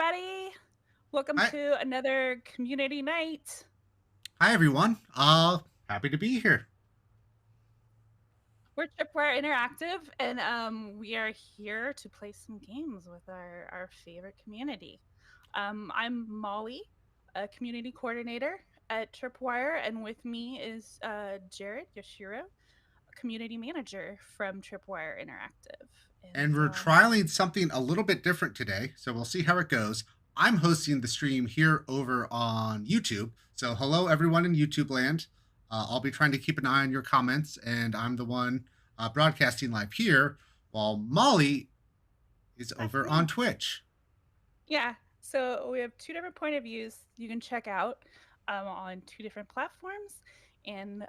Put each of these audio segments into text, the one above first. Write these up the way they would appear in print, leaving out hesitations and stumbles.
everybody. Welcome Hi, to another community night. hi everyone. Happy to be here. We're Tripwire Interactive, and we are here to play some games with our favorite community. I'm Molly, a community coordinator at Tripwire, and with me is Jared Yoshiro, a community manager from Tripwire Interactive. And And we're trialing something a little bit different today, so we'll see how it goes. I'm hosting the stream here over on YouTube. So, hello everyone in YouTube land. I'll be trying to keep an eye on your comments, and I'm the one broadcasting live here, while Molly is that's over on me. Twitch. Yeah. So we have two different point of views you can check out on two different platforms. And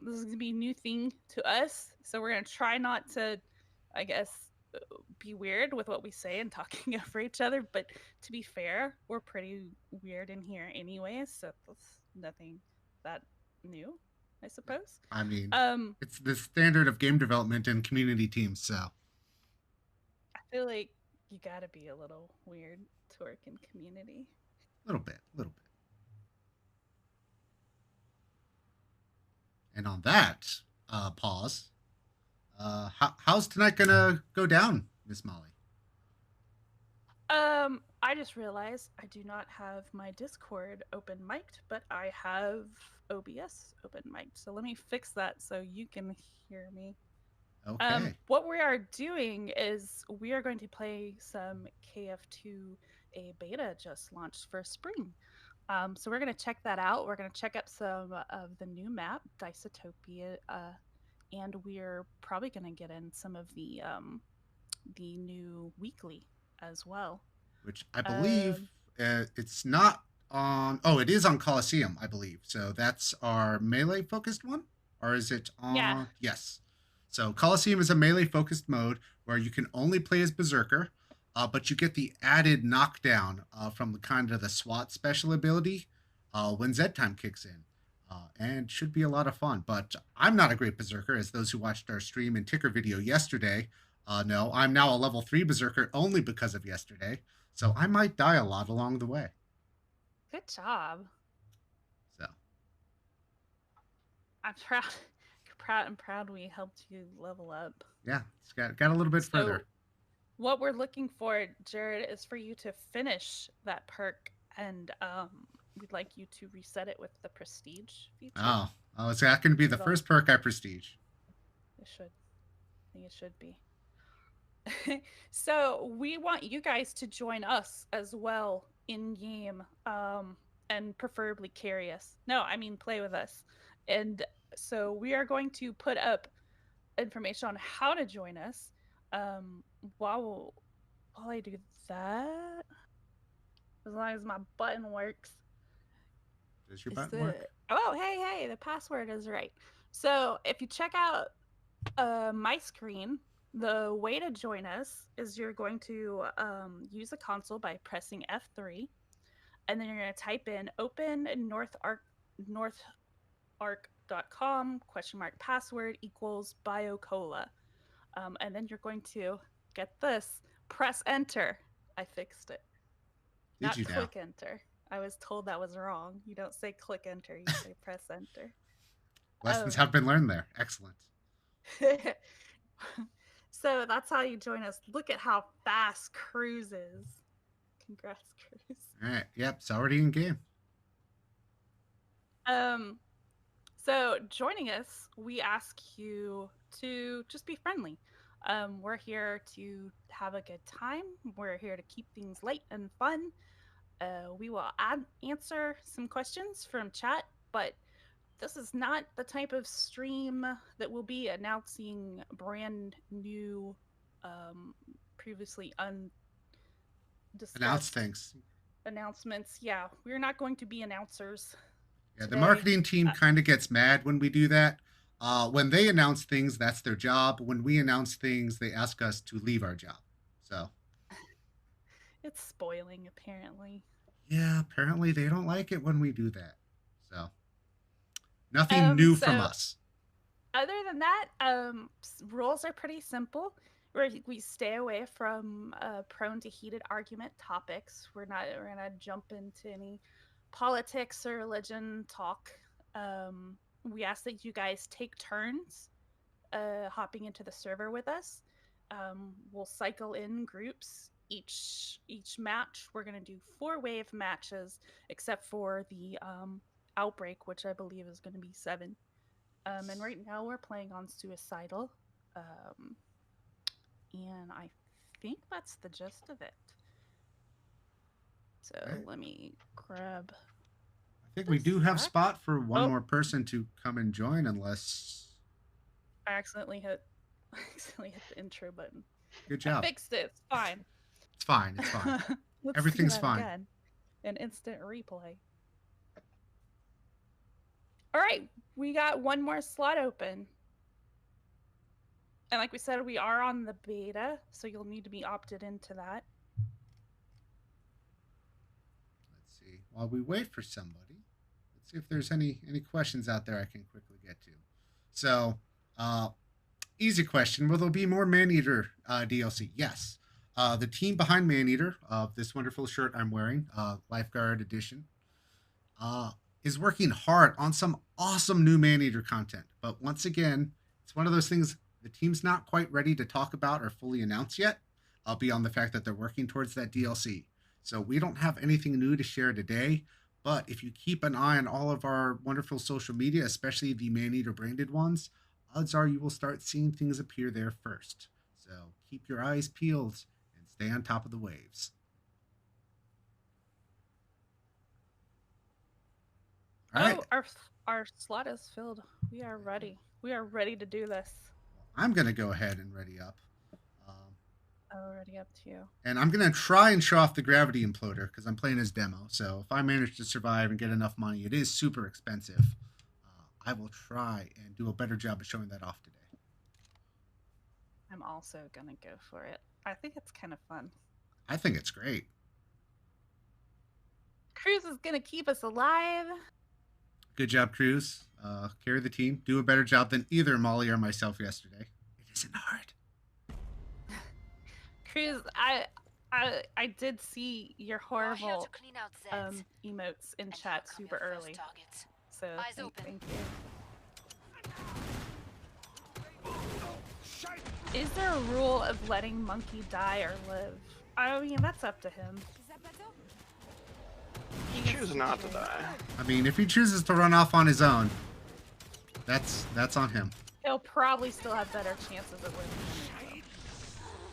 this is going to be a new thing to us. So we're going to try not to, I guess, be weird with what we say and talking over each other. But to be fair, we're pretty weird in here anyways. So that's nothing that new, I suppose. I mean, Um, it's the standard of game development and community teams, so a I feel like you got to be a little weird to work in community. little bit, a little bit. And on that pause, how's tonight gonna go down, Miss Molly? I just realized I do not have my Discord open mic'd, but I have OBS open mic'd. So let me fix that so you can hear me. Okay. What we are doing is we are going to play some KF2, a beta just launched for spring. So we're going to check that out. We're going to check out some of the new map, Dysotopia, and we're probably going to get in some of the new weekly as well. Which I believe Um, it's not on. Oh, it is on Coliseum, I believe. So that's our melee focused one, or is it yeah, on? Yes. So Coliseum is a melee focused mode where you can only play as Berserker, but you get the added knockdown from the kind of the SWAT special ability when Z time kicks in. And should be a lot of fun. But I'm not a great Berserker, as those who watched our stream and ticker video yesterday know. I'm now a level 3 Berserker only because of yesterday. So I might die a lot along the way. good job. So I'm proud, proud we helped you level up. yeah, it's got a little bit So further. what we're looking for, Jared, is for you to finish that perk, and we'd like you to reset it with the prestige feature. Oh, is that going to be the It'll, first perk I prestige? it should, I think it should be. So we want you guys to join us as well in game, and preferably carry us. No, I mean play with us. And so we are going to put up information on how to join us. Um, while while I do that, as long as my button works, Does your is button the work? oh hey the password is right. So if you check out my screen, the way to join us is you're going to use the console by pressing F3, and then you're going to type in open northarc.com !password equals biocola. And then you're going to get this, press enter. I fixed it. Did Not you now? click enter. I was told that was wrong. You don't say click enter, you say press enter. Lessons Um, have been learned there. Excellent. so that's how you join us. Look at how fast Cruz is. Congrats, Cruz. All right. Yep. It's already in game. Um, so joining us, we ask you to just be friendly. We're here to have a good time. We're here to keep things light and fun. We will answer some questions from chat, but this is not the type of stream that will be announcing brand new, um, previously Announce undiscussed things. announcements. Yeah, we're not going to be announcers Yeah, the today. marketing team Uh, kind of gets mad when we do that. When they announce things, that's their job. When we announce things, they ask us to leave our job. So it's spoiling, apparently. yeah, apparently they don't like it when we do that. So nothing Um, new from so us. other than that, rules are pretty simple. we stay away from prone to heated argument topics. We're gonna jump into any politics or religion talk. We ask that you guys take turns hopping into the server with us. We'll cycle in groups. Each match, we're gonna do 4 wave matches, except for the outbreak, which I believe is gonna be 7. And right now we're playing on Suicidal, um, and I think that's the gist of it. So Okay. let me grab I think we this do have back. spot for one Oh, more person to come and join, unless. I accidentally hit I accidentally hit the intro button. Good I job. fixed it. It's fine. It's fine. It's fine. Let's do Everything's that fine. again. An instant replay. All right, we got one more slot open. And like we said, we are on the beta, so you'll need to be opted into that. Let's see. While we wait for somebody, let's see if there's any questions out there I can quickly get to. So, easy question: will there be more Maneater DLC? Yes. The team behind Maneater, this wonderful shirt I'm wearing, Lifeguard Edition, uh, is working hard on some awesome new Maneater content. But once again, it's one of those things the team's not quite ready to talk about or fully announce yet, beyond the fact that they're working towards that DLC. So we don't have anything new to share today. But if you keep an eye on all of our wonderful social media, especially the Maneater branded ones, odds are you will start seeing things appear there first. So keep your eyes peeled and stay on top of the waves. All right. Oh, our slot is filled. We are ready. We are ready to do this. I'm going to go ahead and ready up. Already up to you. And I'm going to try and show off the Gravity Imploder because I'm playing his demo. So if I manage to survive and get enough money, it is super expensive. I will try and do a better job of showing that off today. I'm also going to go for it. I think it's kind of fun. I think it's great. Cruz is going to keep us alive. Good job, Cruz. Carry the team. Do a better job than either Molly or myself yesterday. It isn't hard. Cruz, I did see your horrible emotes in chat super early. So thank you. Is there a rule of letting Monkey die or live? I mean, that's up to him. Choose not to die. I mean, if he chooses to run off on his own, that's on him. He'll probably still have better chances of winning.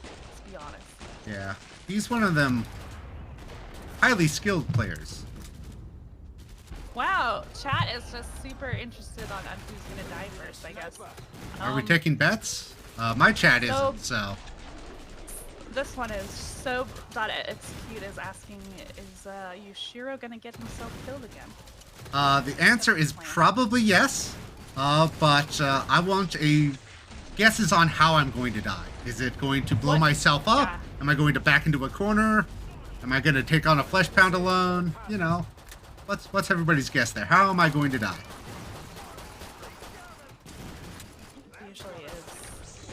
Let's be honest. Yeah, he's one of them highly skilled players. Wow, chat is just super interested on who's gonna die first, I guess. Are we taking bets? My chat isn't, so. This one is so it's cute is asking, is Yushiro gonna get himself killed again? The answer is probably yes, but I want a guesses on how I'm going to die. Is it going to blow myself up? Yeah. Am I going to back into a corner? Am I going to take on a flesh pound alone? You know, what's everybody's guess there? How am I going to die? It usually is,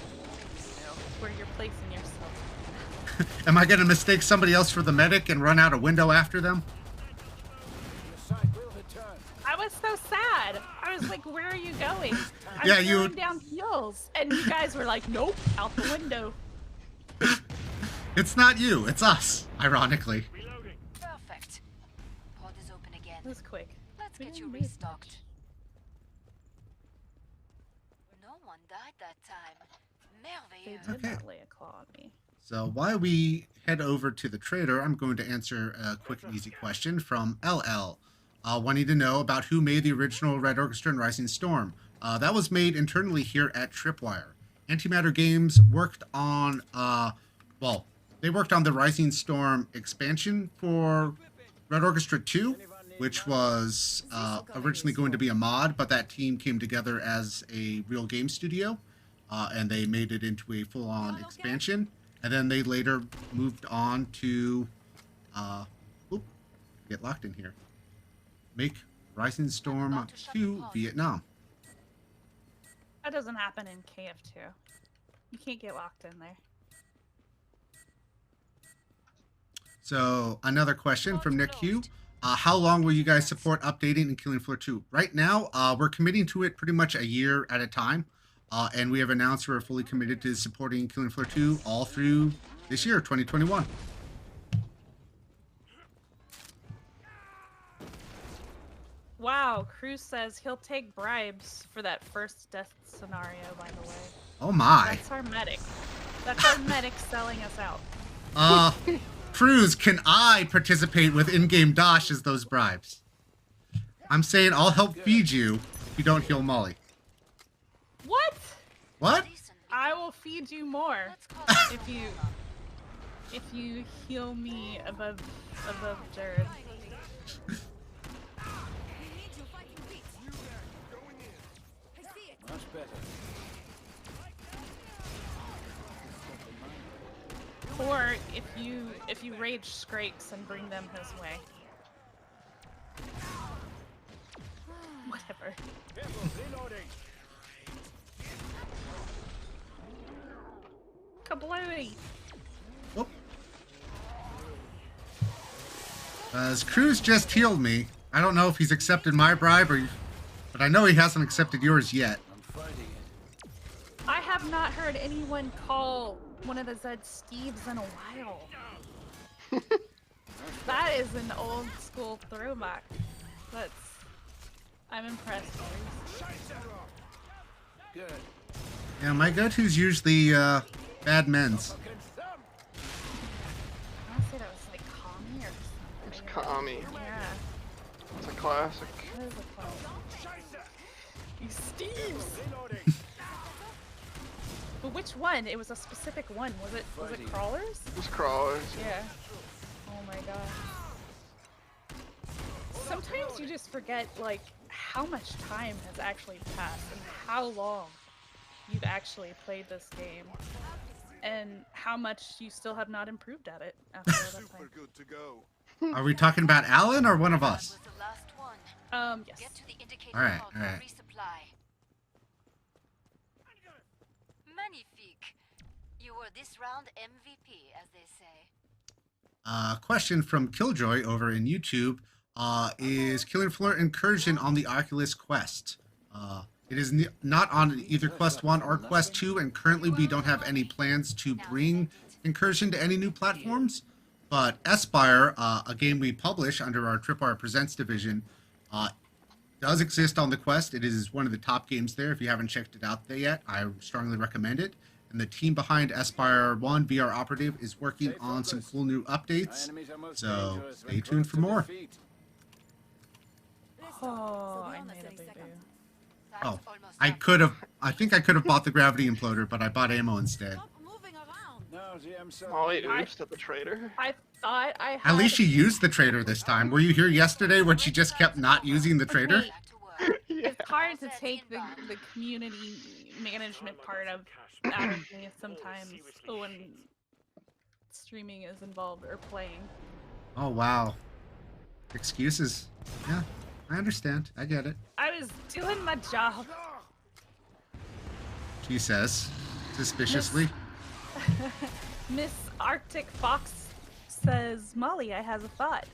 you know, where you're placing yourself. Am I going to mistake somebody else for the medic and run out a window after them? I was so sad. I was like, where are you going? I'm throwing down heals. And you guys were like, nope, out the window. It's not you, it's us, ironically. Perfect. Pod is open again. This is quick. Let's get you restocked. No one died that time. They did not lay a claw on me. So while we head over to the trader, I'm going to answer a quick and easy question from LL. Wanting to know about who made the original Red Orchestra and Rising Storm. That was made internally here at Tripwire. Antimatter Games worked on, they worked on the Rising Storm expansion for Red Orchestra 2, which was originally going to be a mod, but that team came together as a real game studio, and they made it into a full-on expansion. And then they later moved on to, get locked in here. Make Rising Storm 2 Vietnam. That doesn't happen in KF2. You can't get locked in there. So another question from Nick Q. How long will you guys support updating in Killing Floor 2? Right now, we're committing to it pretty much a year at a time. And we have announced we're fully committed to supporting Killing Floor 2 all through this year, 2021. Wow, Cruz says he'll take bribes for that first death scenario, by the way. Oh my. That's our medic. That's our medic selling us out. Cruz, can I participate with in-game Dosh as those bribes? I'm saying I'll help feed you if you don't heal Molly. What? What? I will feed you more if you heal me above Jared. Much better. Or if you rage Scrakes and bring them his way. Whatever. Kablooey! Oh. As Cruz just healed me, I don't know if he's accepted my bribe but I know he hasn't accepted yours yet. I'm fighting it. I have not heard anyone call one of the Zed Steves in a while. That is an old school throwback. I'm impressed. Good. Yeah, my go-to's usually Bad Men's. I want to say that was like Kami or something. It's Kami. Yeah. It's a classic. That is a classic. You Steves! But which one? It was a specific one. Was it Crawlers? It's crawlers. Yeah. Oh my god. Sometimes you just forget like how much time has actually passed and how long you've actually played this game and how much you still have not improved at it after all that time. Good to go. Are we talking about Alan or one of us? Was the last one. Yes. Get to the indicator All right, pod all for right. resupply. Magnifique. You were this round MVP, as they say. Question from Killjoy over in YouTube. Is Killing Floor Incursion on the Oculus Quest? It is not on either Quest 1 or Quest 2, and currently we don't have any plans to bring Incursion to any new platforms. But Aspire, a game we publish under our Tripwire Presents division, does exist on the Quest. It is one of the top games there. If you haven't checked it out there yet, I strongly recommend it. And the team behind Aspire 1 VR Operative is working on some cool new updates. So stay tuned for more. Oh, I made a boo-boo. Oh, I think I could have bought the gravity imploder, but I bought ammo instead. No, gee, I'm sorry. Molly oofed at the trader. I thought I had... At least she used the trader this time. Were you here yesterday when she just kept not using the trader? Okay, it's hard to take the community management part out of me sometimes when streaming is involved or playing. Oh, wow. Excuses. Yeah, I understand. I get it. I was doing my job. She says, suspiciously. Miss Arctic Fox says, Molly, I have a thought.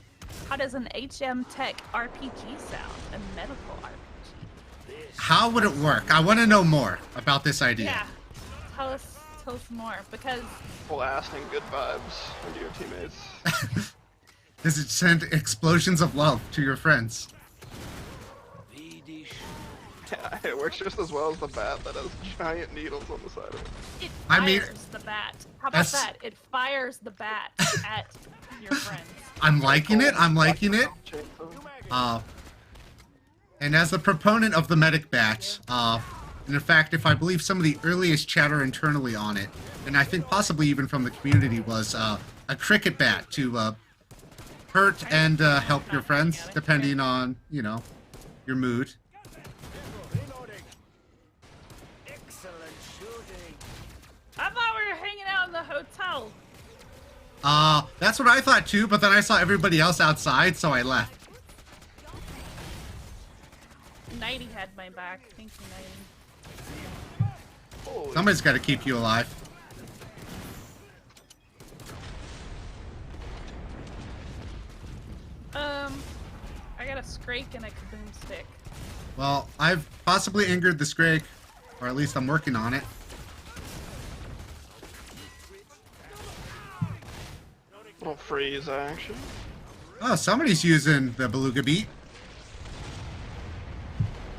How does an HM Tech RPG sound? A medical RPG? How would it work? I want to know more about this idea. Yeah. Tell us more, because Blasting good vibes into your teammates. Does it send explosions of love to your friends? Yeah, it works just as well as the bat that has giant needles on the side of it. it I mean, fires the bat. How about that? It fires the bat at your friends. I'm liking it. I'm liking it. And as the proponent of the medic bat, and in fact, if I believe some of the earliest chatter internally on it, and I think possibly even from the community, was a cricket bat to hurt and help your friends, depending on, you know, your mood. I thought we were hanging out in the hotel. That's what I thought too, but then I saw everybody else outside, so I left. Nighty had my back. Thank you, Nighty. Somebody's got to keep you alive. I got a Scrake and a Kaboom stick. Well, I've possibly angered the Scrake, or at least I'm working on it. Little freeze action. Oh, somebody's using the Beluga Beat.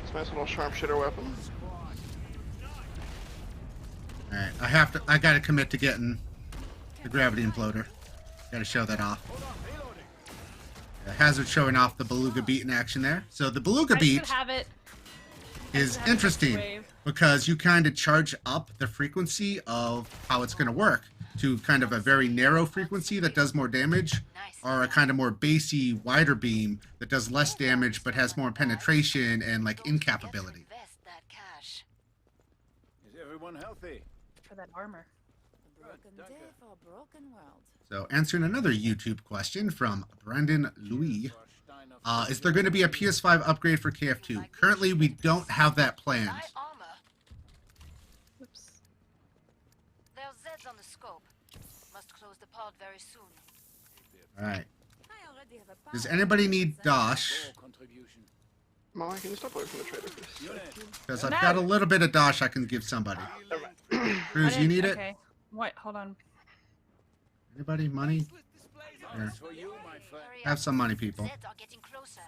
It's a nice little sharpshooter weapon. Alright, I gotta commit to getting the Gravity Imploder. Gotta show that off. Hazard showing off the Beluga Beat in action there. So the Beluga Beat Have it. is interesting because you kind of charge up the frequency of how it's going to work to kind of a very narrow frequency that does more damage, or a kind of more bassy, wider beam that does less damage but has more penetration and like incapability. Is everyone healthy? For that armor. Broken day for a broken world. So answering another YouTube question from Brandon Louis. Is there going to be a PS5 upgrade for KF2? Currently, we don't have that planned. Oops. There's Zeds on the scope. Must close the pod very soon. Alright. I already have a Does anybody need Dosh? Molly, can you step away from the trader, please? Because I've got a little bit of Dosh I can give somebody. Cruz, you need it? Okay. What? Hold on. Anybody? Money? Here. for you, my friend. Have some money, people. Zeds are getting closer.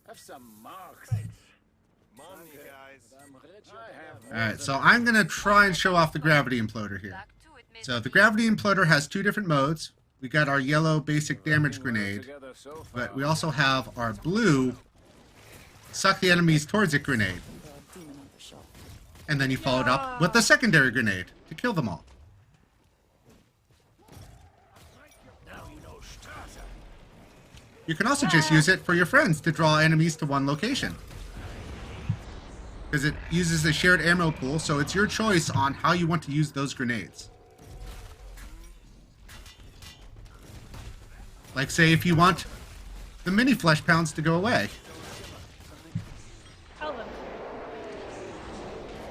Have some marks. Money, guys. I'm rich. I have Alright, so I'm going to try and show off the Gravity Imploder here. Back to it, maybe. So the Gravity Imploder has two different modes. We got our yellow basic damage grenade, but we also have our blue suck the enemies towards it grenade. And then you follow it up with the secondary grenade to kill them all. You can also just use it for your friends to draw enemies to one location. Because it uses a shared ammo pool, so it's your choice on how you want to use those grenades. Like, say, if you want the mini flesh pounds to go away. Tell them.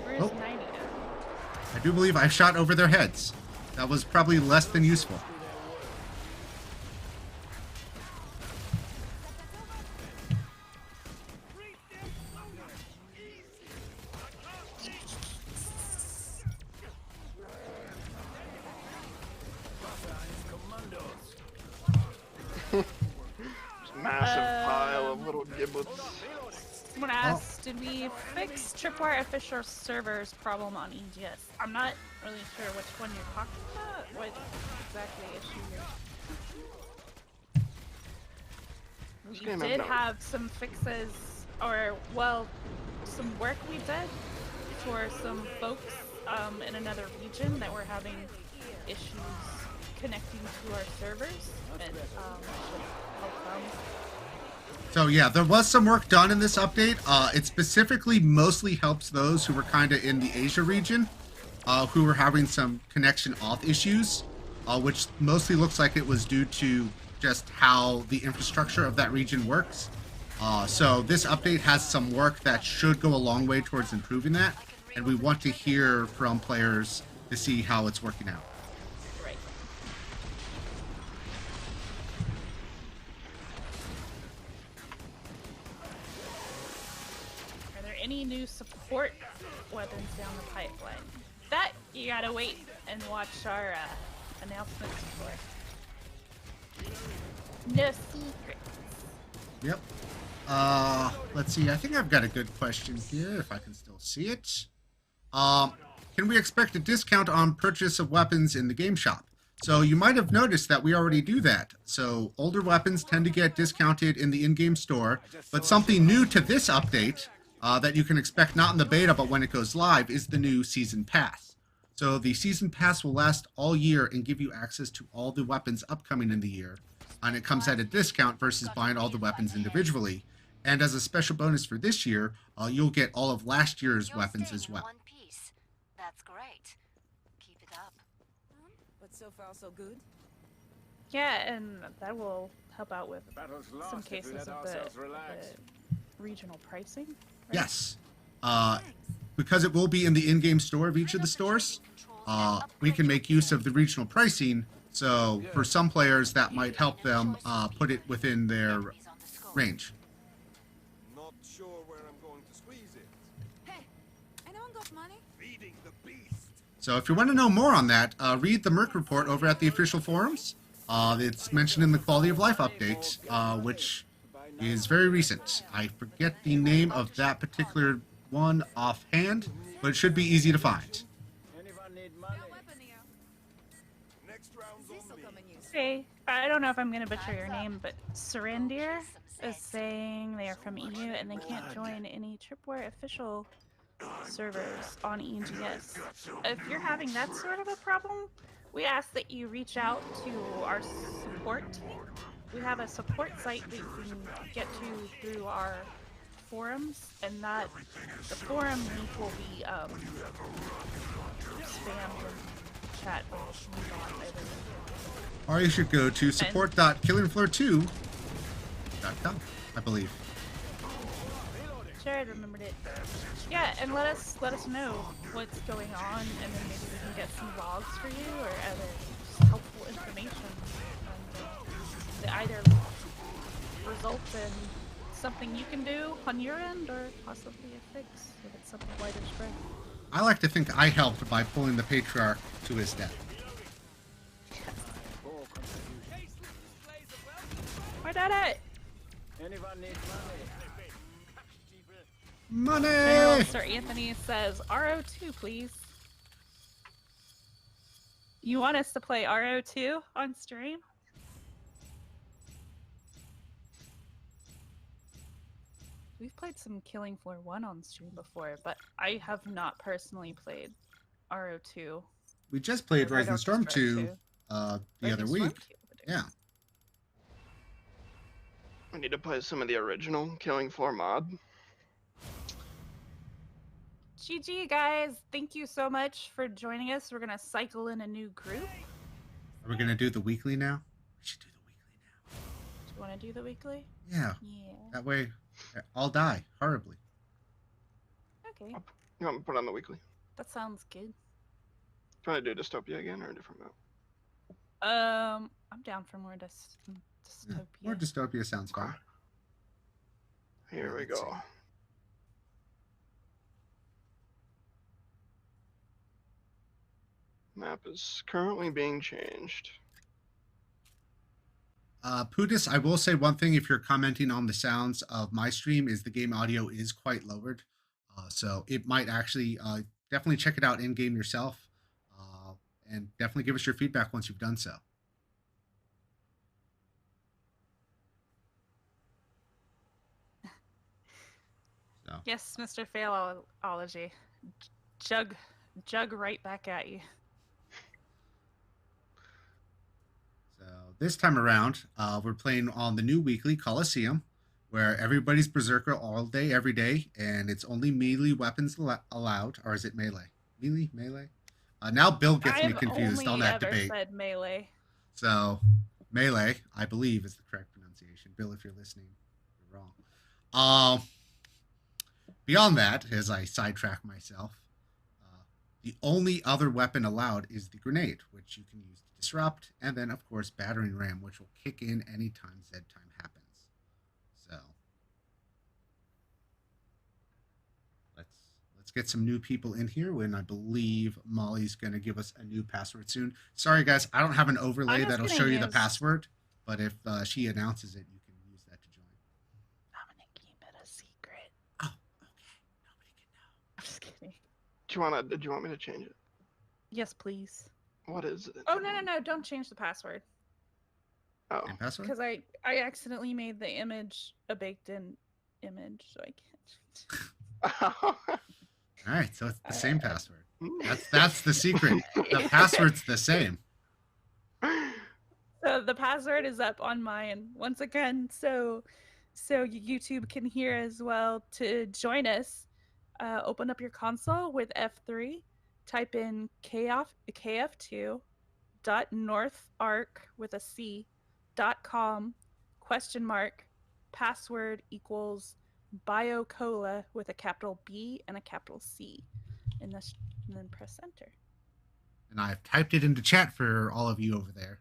Where's Oh. 90 now? I do believe I shot over their heads. That was probably less than useful. Massive pile of little giblets. Someone asked, did we fix Tripwire official servers problem on EGS? I'm not really sure which one you're talking about. What exactly issue you're... This We game I've did never- have some fixes, or, well, some work we did for some folks in another region that were having issues connecting to our servers, and should help them. So yeah, there was some work done in this update. It specifically mostly helps those who were kind of in the Asia region, who were having some connection auth issues, which mostly looks like it was due to just how the infrastructure of that region works. So this update has some work that should go a long way towards improving that, and we want to hear from players to see how it's working out. Right. Are there any new support weapons down the pipeline? That you gotta wait and watch our announcements for. No secrets. Yep. Let's see. I think I've got a good question here, if I can still see it. Can we expect a discount on purchase of weapons in the game shop? So you might have noticed that we already do that. So older weapons tend to get discounted in the in-game store, but something new to this update that you can expect not in the beta, but when it goes live, is the new Season Pass. So the Season Pass will last all year and give you access to all the weapons upcoming in the year, and it comes at a discount versus buying all the weapons individually. And as a special bonus for this year, you'll get all of last year's You're weapons staying as in well. one piece. That's great. Keep it up. But so far, so good. Yeah, and that will help out with Battle's some lost if we cases let of ourselves the relax. regional pricing. Right? Yes. Because it will be in the in-game store of each of the stores, we can make use of the regional pricing So for some players, that might help them put it within their range. Not sure where I'm going to squeeze it. Hey, anyone got money? Feeding the beast. So if you want to know more on that, read the Merc report over at the official forums. It's mentioned in the quality of life update, which is very recent. I forget the name of that particular one offhand, but it should be easy to find. Anyone need money? Got weapon here. Next round's This'll on me. come in useful. Hey, I don't know if I'm going to butcher your name, but Sarandir is saying they are from EU and they can't join any Tripwire official servers on EGS. If you're having that sort of a problem, we ask that you reach out to our support team. We have a support site that you can get to through our forums, and that the forum link will be spammed in chat or moved on, I believe. Or you should go to support.killingfloor2.com, I believe. Sure, I remembered it. Yeah, and let us know what's going on, and then maybe we can get some logs for you or other just helpful information. That either results in something you can do on your end, or possibly a fix if it's something wider spread. I like to think I helped by pulling the patriarch to his death. Poor contribution. Why not it? Anyone need money? Money! Sir Anthony says RO2, please. You want us to play RO2 on stream? We've played some Killing Floor 1 on stream before, but I have not personally played RO2. We just played Or Rising Storm Orchestra 2 too. the Rising other Storm week. 2 would do. Yeah. I need to play some of the original Killing Floor mod. GG, guys. Thank you so much for joining us. We're going to cycle in a new group. Are we going to do the weekly now? We should do the weekly now. Do you want to do the weekly? Yeah. Yeah. That way, I'll die horribly. Okay. You want me to put on the weekly? That sounds good. Trying to do Dystopia again or a different map? I'm down for more Yeah. dystopia. More dystopia sounds fine. Here we Let's go. see. Map is currently being changed. Pudis, I will say one thing if you're commenting on the sounds of my stream is the game audio is quite lowered. So it might actually definitely check it out in game yourself and definitely give us your feedback once you've done so. So Yes, Mr. Failology. Jug right back at you. So this time around, we're playing on the new weekly Coliseum, where everybody's Berserker all day, every day, and it's only melee weapons allowed, or is it melee? Melee? Now Bill gets me confused on that debate. I've only ever said melee. So melee, I believe, is the correct pronunciation. Bill, if you're listening, you're wrong. Beyond that, as I sidetrack myself, the only other weapon allowed is the grenade, which you can use to disrupt, and then, of course, battering ram, which will kick in anytime Z time happens. So let's get some new people in here. When I believe Molly's going to give us a new password soon. Sorry, guys, I don't have an overlay that'll show you the password, but if she announces it, you can use that to join. I'm gonna keep it a secret. Oh, okay. Nobody can know. I'm just kidding. Did you want me to change it? Yes, please. What is it? Oh no! Don't change the password. Oh. Same password? Because I accidentally made the image a baked-in image, so I can't. All right, so it's the same password. That's the secret. The password's the same. So the password is up on mine once again, so YouTube can hear as well. To join us, open up your console with F3, type in kf2.northarc with a C .com password equals biocola with a capital B and a capital C, and then press enter. And I've typed it into chat for all of you over there.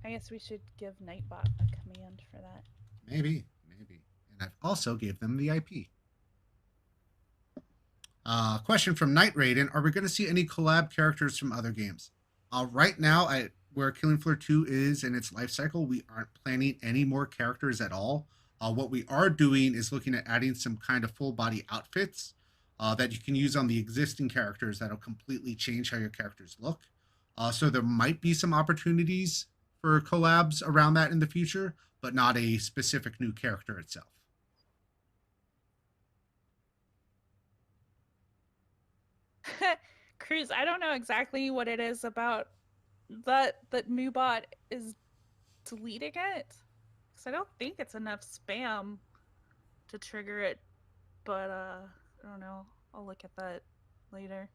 I guess we should give Nightbot a command for that. Maybe. And I've also gave them the IP. Question from Night Raiden: are we going to see any collab characters from other games? Right now, where Killing Floor 2 is in its life cycle, we aren't planning any more characters at all. What we are doing is looking at adding some kind of full body outfits that you can use on the existing characters that'll completely change how your characters look. So there might be some opportunities for collabs around that in the future, but not a specific new character itself. Cruz, I don't know exactly what it is about that Moobot is deleting it. Because I don't think it's enough spam to trigger it. But I don't know. I'll look at that later.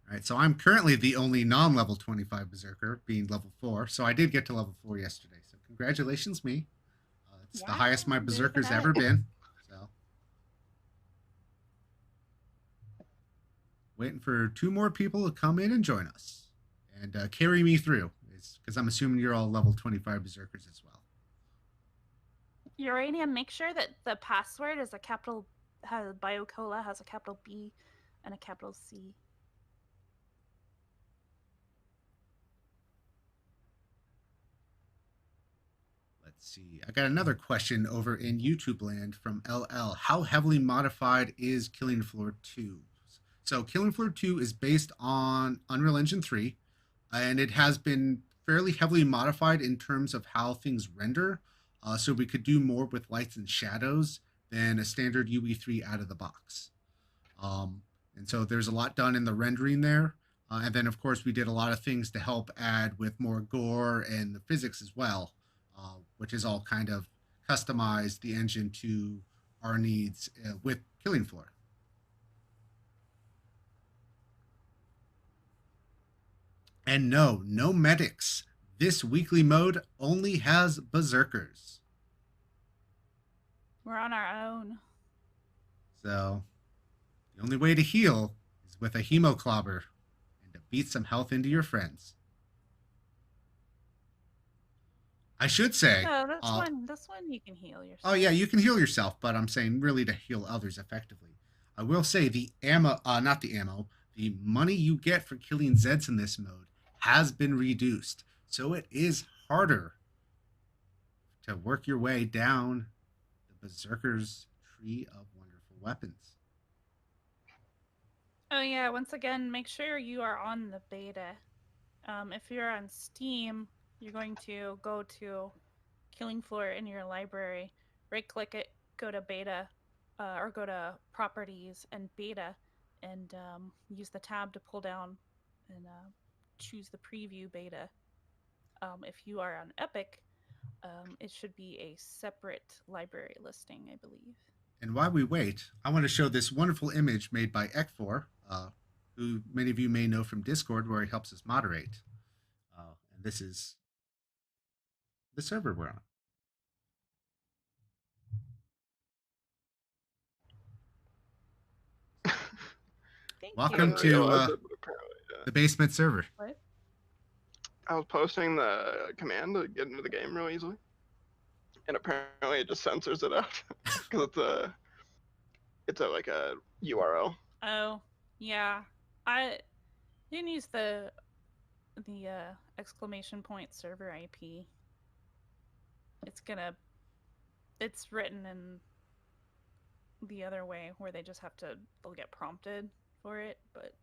All right, so I'm currently the only non-level 25 Berserker, being level 4. So I did get to level 4 yesterday. So congratulations, me. It's the highest my Berserker's ever been. So waiting for 2 more people to come in and join us and carry me through, because I'm assuming you're all level 25 Berserkers as well. Uranium, make sure that the password is a capital, Biocola has a capital B and a capital C. Let's see. I got another question over in YouTube land from LL. How heavily modified is Killing Floor 2? So Killing Floor 2 is based on Unreal Engine 3, and it has been fairly heavily modified in terms of how things render. So we could do more with lights and shadows than a standard UE3 out of the box. And so there's a lot done in the rendering there. And then, of course, we did a lot of things to help add with more gore and the physics as well, which is all kind of customized the engine to our needs with Killing Floor. And no medics. This weekly mode only has berserkers. We're on our own. So the only way to heal is with a hemoclobber and to beat some health into your friends. I should say. No, this one you can heal yourself. Oh yeah, you can heal yourself, but I'm saying really to heal others effectively. I will say the money you get for killing Zeds in this mode has been reduced. So it is harder to work your way down the Berserker's tree of wonderful weapons. Oh yeah, once again, make sure you are on the beta. If you're on Steam, you're going to go to Killing Floor in your library, right-click it, go to beta, or go to properties and beta, and use the tab to pull down and choose the preview beta. If you are on Epic, it should be a separate library listing, I believe. And while we wait, I want to show this wonderful image made by Ekfor, who many of you may know from Discord, where he helps us moderate. And this is the server we're on. Welcome to the basement server. What? I was posting the command to get into the game real easily, and apparently it just censors it out because it's like a URL. Oh, yeah. I didn't use the exclamation point server IP. It's written in the other way where they'll get prompted for it, but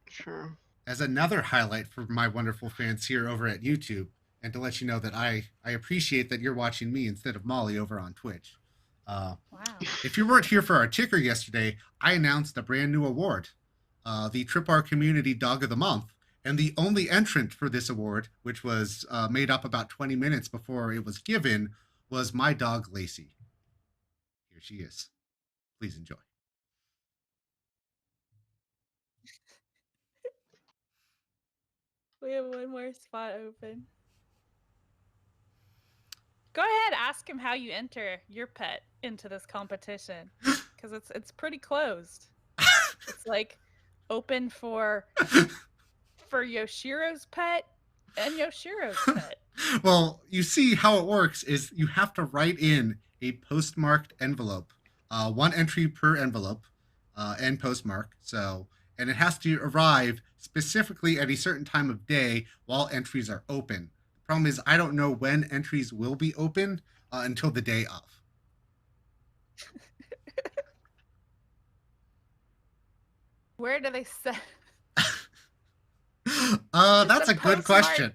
Sure. As another highlight for my wonderful fans here over at YouTube, and to let you know that I appreciate that you're watching me instead of Molly over on Twitch. wow. If you weren't here for our ticker yesterday, I announced a brand new award, the Tripwire Community Dog of the Month. And the only entrant for this award, which was made up about 20 minutes before it was given, was my dog, Lacey. Here she is. Please enjoy. We have one more spot open. Go ahead, ask him how you enter your pet into this competition. because it's pretty closed. It's like open for Yoshiro's pet and Yoshiro's pet. Well, you see how it works is you have to write in a postmarked envelope, one entry per envelope, and postmark. So, and it has to arrive specifically at a certain time of day while entries are open. The problem is I don't know when entries will be open until the day of. Where do they set? That's a good question.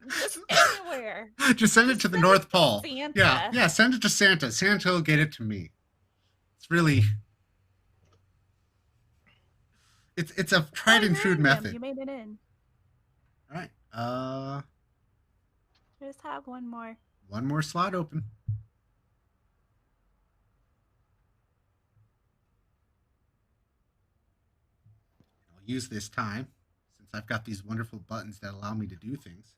Just anywhere. Just send it to the North Pole. Santa. Yeah, send it to Santa. Santa will get it to me. It's really, it's a tried and true method. You made it in. All right. Just have one more. One more slot open. I'll use this time, since I've got these wonderful buttons that allow me to do things,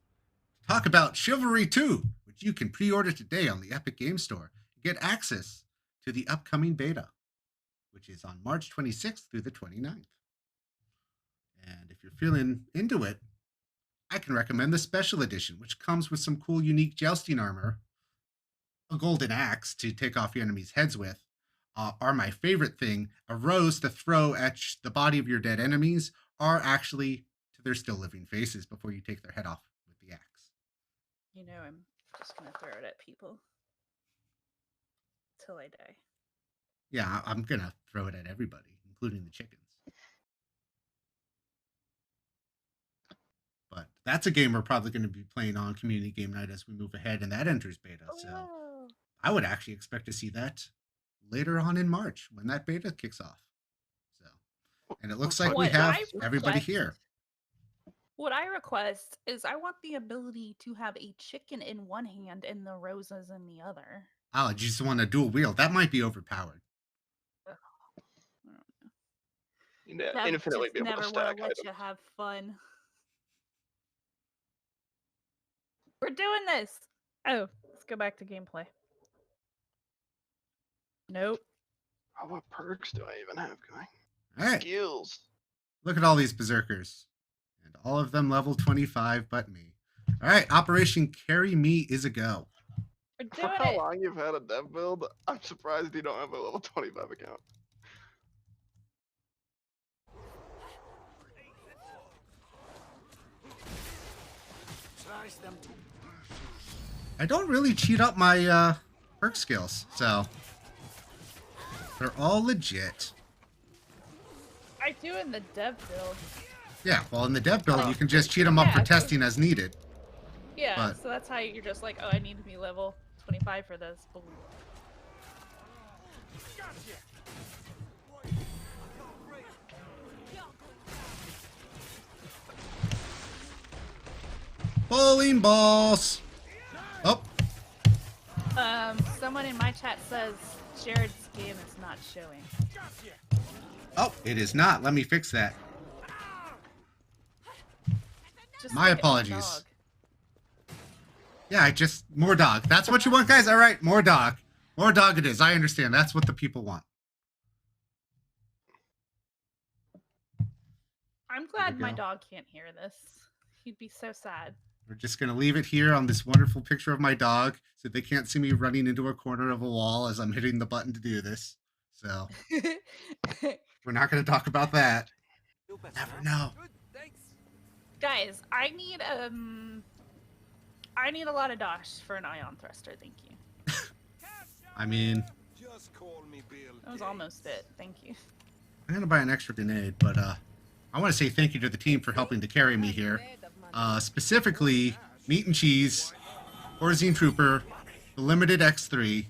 to talk about Chivalry 2, which you can pre-order today on the Epic Game Store and get access to the upcoming beta, which is on March 26th through the 29th. And if you're feeling into it, I can recommend the Special Edition, which comes with some cool, unique jousting armor, a golden axe to take off your enemies' heads with, are my favorite thing, a rose to throw at the body of your dead enemies, or actually to their still living faces before you take their head off with the axe. You know, I'm just going to throw it at people till I die. Yeah, I'm going to throw it at everybody, including the chickens. But that's a game we're probably going to be playing on Community Game Night as we move ahead, and that enters beta. So I would actually expect to see that later on in March when that beta kicks off. So, and it looks like we have everybody here. What I request is I want the ability to have a chicken in one hand and the roses in the other. Oh, you just want a dual wield? That might be overpowered. I don't know. Yeah, infinitely be able never to want stack to let items. you have fun. We're doing this. Oh, let's go back to gameplay. Nope. Oh, what perks do I even have going? All right. Skills. Look at all these berserkers. And all of them level 25 but me. All right, Operation Carry Me is a go. We're For doing how it. long you've had a dev build, I'm surprised you don't have a level 25 account. I don't really cheat up my perk skills, so they're all legit. I do in the dev build. Yeah, well, in the dev build, you can just cheat them up for testing as needed. Yeah, But- so that's how you're just like, oh, I need to be level 25 for this. Boom. Bowling balls! Oh, Someone in my chat says Jared's game is not showing. oh, it is not. Let me fix that. Just My look at apologies. dog. Yeah, more dog. That's what you want, guys? All right, more dog. More dog it is. I understand. That's what the people want. I'm we glad my go. dog can't hear this. He'd be so sad. We're just going to leave it here on this wonderful picture of my dog so they can't see me running into a corner of a wall as I'm hitting the button to do this. So we're not going to talk about that. Never know. Guys, I need a lot of dosh for an ion thruster, thank you. I mean, Just call me Bill. That was almost it. Thank you. I'm going to buy an extra grenade, but I want to say thank you to the team for helping to carry me here. Specifically, Meat and Cheese, Horzine Trooper, the Limited X3,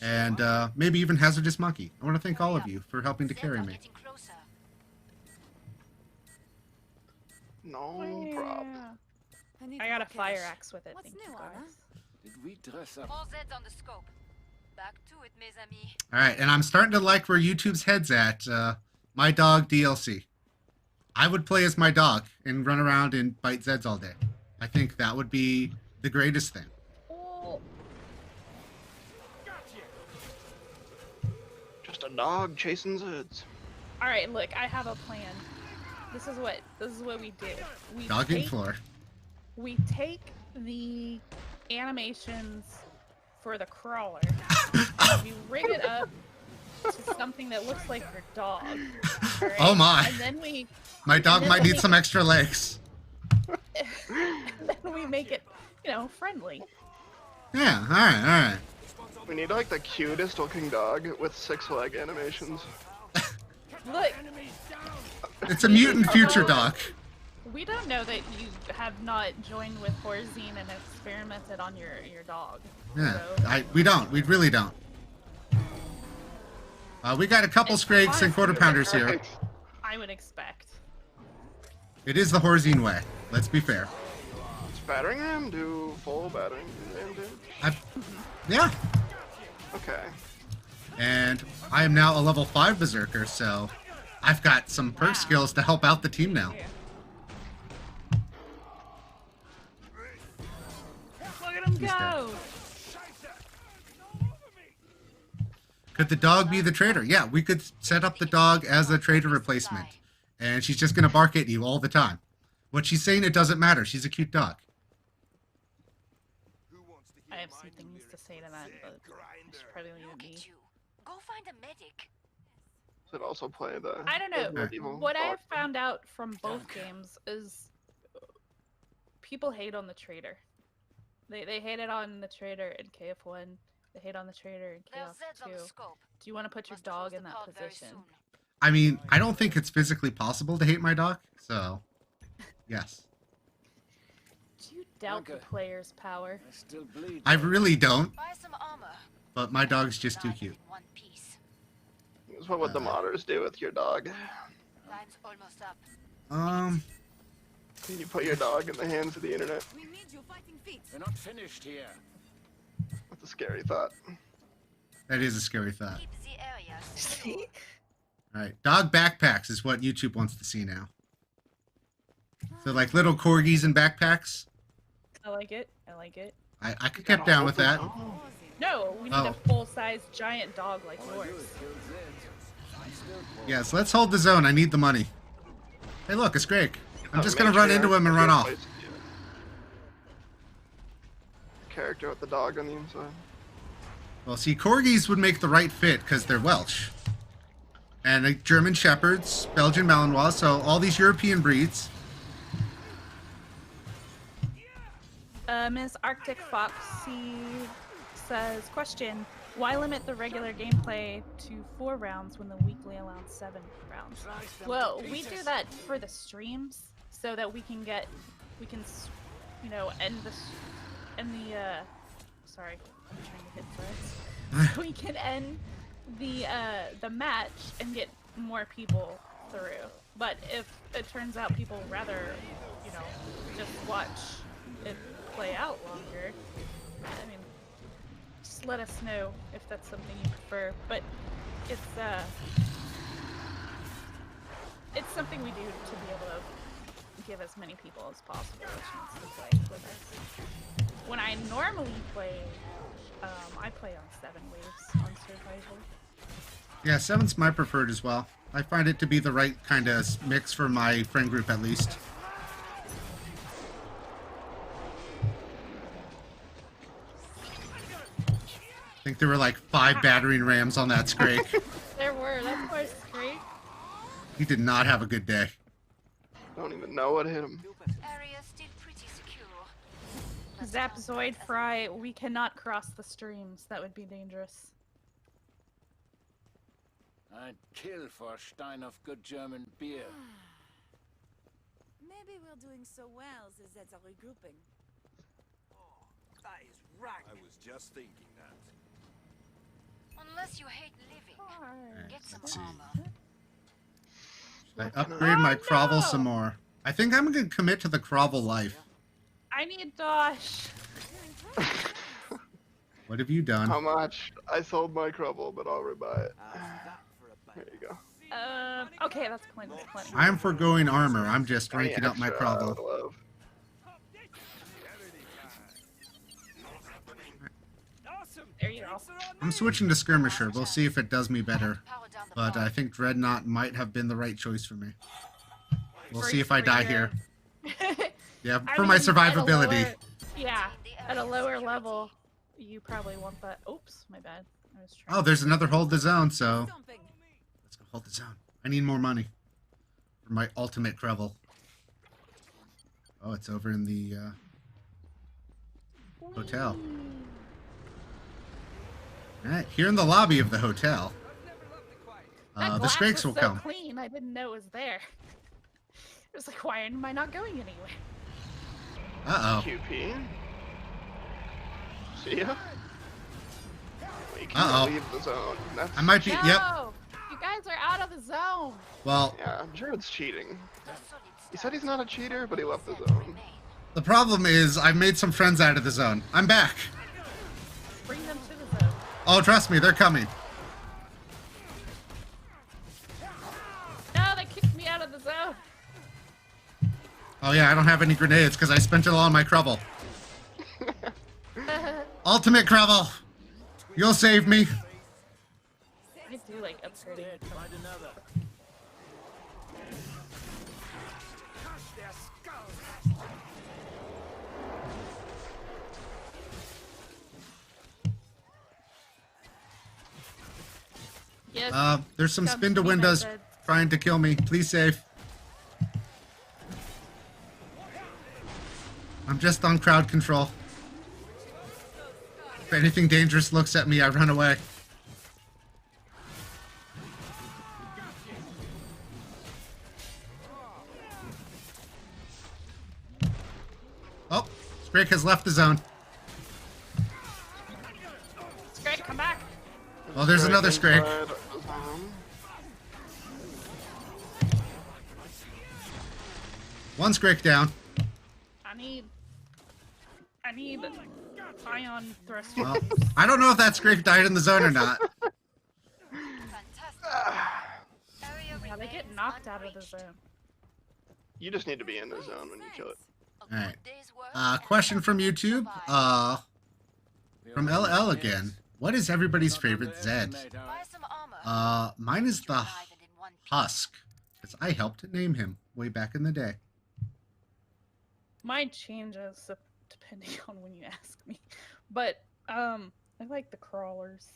and maybe even Hazardous Monkey. I want to thank all of you for helping to carry me. No problem. I got a fire axe with it. What's Thank new, you, Anna? guys. Did we dress up? All Z's on the scope. Back to it, mes amis. All right, and I'm starting to like where YouTube's head's at. My Dog DLC. I would play as my dog and run around and bite Zeds all day. I think that would be the greatest thing. Oh, Just a dog chasing Zeds. All right, look, I have a plan. This is what we do. We Dogging take, floor. we take the animations for the crawler. We rig it up to something that looks like your dog. All right? Oh my. And then we My dog then might we need some extra legs. then we make it, friendly. Yeah, alright. We need like the cutest looking dog with 6-leg animations. Look, It's a mutant future dog. we don't know that you have not joined with Horzine and experimented on your dog. Yeah, So, we really don't. We got a couple Scrakes and quarter pounders here. I would expect. It is the Horzine way. Let's be fair. Does battering ram do full battering ram damage? Yeah. Okay. And I am now a level 5 berserker, so I've got some perk skills to help out the team now. Look at him go! Could the dog be the traitor? Yeah, we could set up the dog as a traitor replacement. And she's just going to bark at you all the time. What she's saying, it doesn't matter. She's a cute dog. I have some things to say to that, but I should probably leave it Look be. at you. Go find a medic. Should also play the. I don't know. Resident Evil What I dog. have found out from both games is people hate on the traitor. They hate it on the traitor in KF1. They hate on the traitor in There's Zeds on the KF2. scope. Do you want to put your Must close dog the in that pod very position? soon. I mean, I don't think it's physically possible to hate my dog, so yes. Do you doubt the Okay. player's power? I still bleed. I really don't, Buy some armor. but my dog's just too Lie cute. in one piece. What would the modders do with your dog? Time's almost up. You put your dog in the hands of the internet. We need you fighting feet. We're not finished here. That's a scary thought. That is a scary thought. Keep the area secure. Alright, dog backpacks is what YouTube wants to see now. So like little corgis in backpacks. I like it. I like it. I could get down with that. No, we need Oh. a full-size giant dog like All I do yours. is kill Zeds. I'm still poor. Yes, let's hold the zone. I need the money. Hey look, it's Greg. I'm just gonna Make run sure into him and run you off. place the character with the dog on the inside. Well, see, corgis would make the right fit because they're Welsh. And like German Shepherds, Belgian Malinois, so all these European breeds. Ms. Arctic Foxy says, question, why limit the regular gameplay to 4 rounds when the weekly allows 7 rounds? Well, we do that for the streams so that we can end sorry, I'm trying to hit threads. We can end the match and get more people through. But if it turns out people rather, just watch it play out longer, I mean, just let us know if that's something you prefer. But it's something we do to be able to give as many people as possible a chance to play with us. When I normally play, I play on 7 waves on survival. Yeah, 7's my preferred as well. I find it to be the right kind of mix for my friend group at least. I think there were like 5 battering rams on that Scrake. There were, that's why it's great. He did not have a good day. Don't even know what hit him. Area still pretty secure. Zapzoid Fry, we cannot cross the streams. That would be dangerous. I'd kill for a stein of good German beer. Maybe we're doing so well, the Zeds are regrouping. I was just thinking that. Unless you hate living, get some let's see. armor. I upgrade my Oh, Crovel no! some more. I think I'm going to commit to the Crovel life. I need Dosh. What have you done? How much? I sold my Crubble, but I'll rebuy it. There you go. Okay, that's plenty. That's plenty. I am foregoing armor. I'm just Any ranking up my extra, I Crovel. would love. There you go. I'm switching to Skirmisher. We'll see if it does me better. Power down the But I bar. think Dreadnought might have been the right choice for me. We'll see if For I die your- here. Yeah, I for my mean, at a survivability. lower- yeah, at a lower level, you probably want that. Oops, my bad. I was trying Oh, there's another hold the zone, so Stomping. let's go hold the zone. I need more money for my ultimate Crevel. Oh, it's over in the hotel. Alright, here in the lobby of the hotel. That The glass Scrakes was will so come. clean, I didn't know it was there. It was like, why am I not going anywhere? Uh-oh. QP. See ya. You Uh-oh. can't leave the zone. That's, I might be... No! Yep. You guys are out of the zone! Well, yeah, I'm sure it's cheating. Solid He said he's not a cheater, but he left the start. zone. Remain. the problem is I've made some friends out of the zone. I'm back. Bring them to the zone. Oh, trust me, they're coming. No, they kicked me out of the zone! Oh yeah, I don't have any grenades because I spent it all on my Crevel. Ultimate Crevel! You'll save me. I do like upgrading. Find another. Yes. There's some Sounds spin to to me windows like trying to kill me. Please save. I'm just on crowd control. If anything dangerous looks at me, I run away. Oh, Scrake has left the zone. Scrake, come back! Well, there's another Scrake. Inside the zone. One Scrake down. I need ion thrust. Well, I don't know if that Scrake died in the zone or not. Fantastic. Area Yeah, they get remains knocked out of the unbreached. zone. You just need to be in the zone when you kill it. A good Alright. day's work and a Question from couple YouTube. survive. From LL again. What is everybody's favorite Zed? Buy some armor. Mine is the Drive it in one piece. Husk. Because I helped name him way back in the day. Mine changes depending on when you ask me. But I like the crawlers.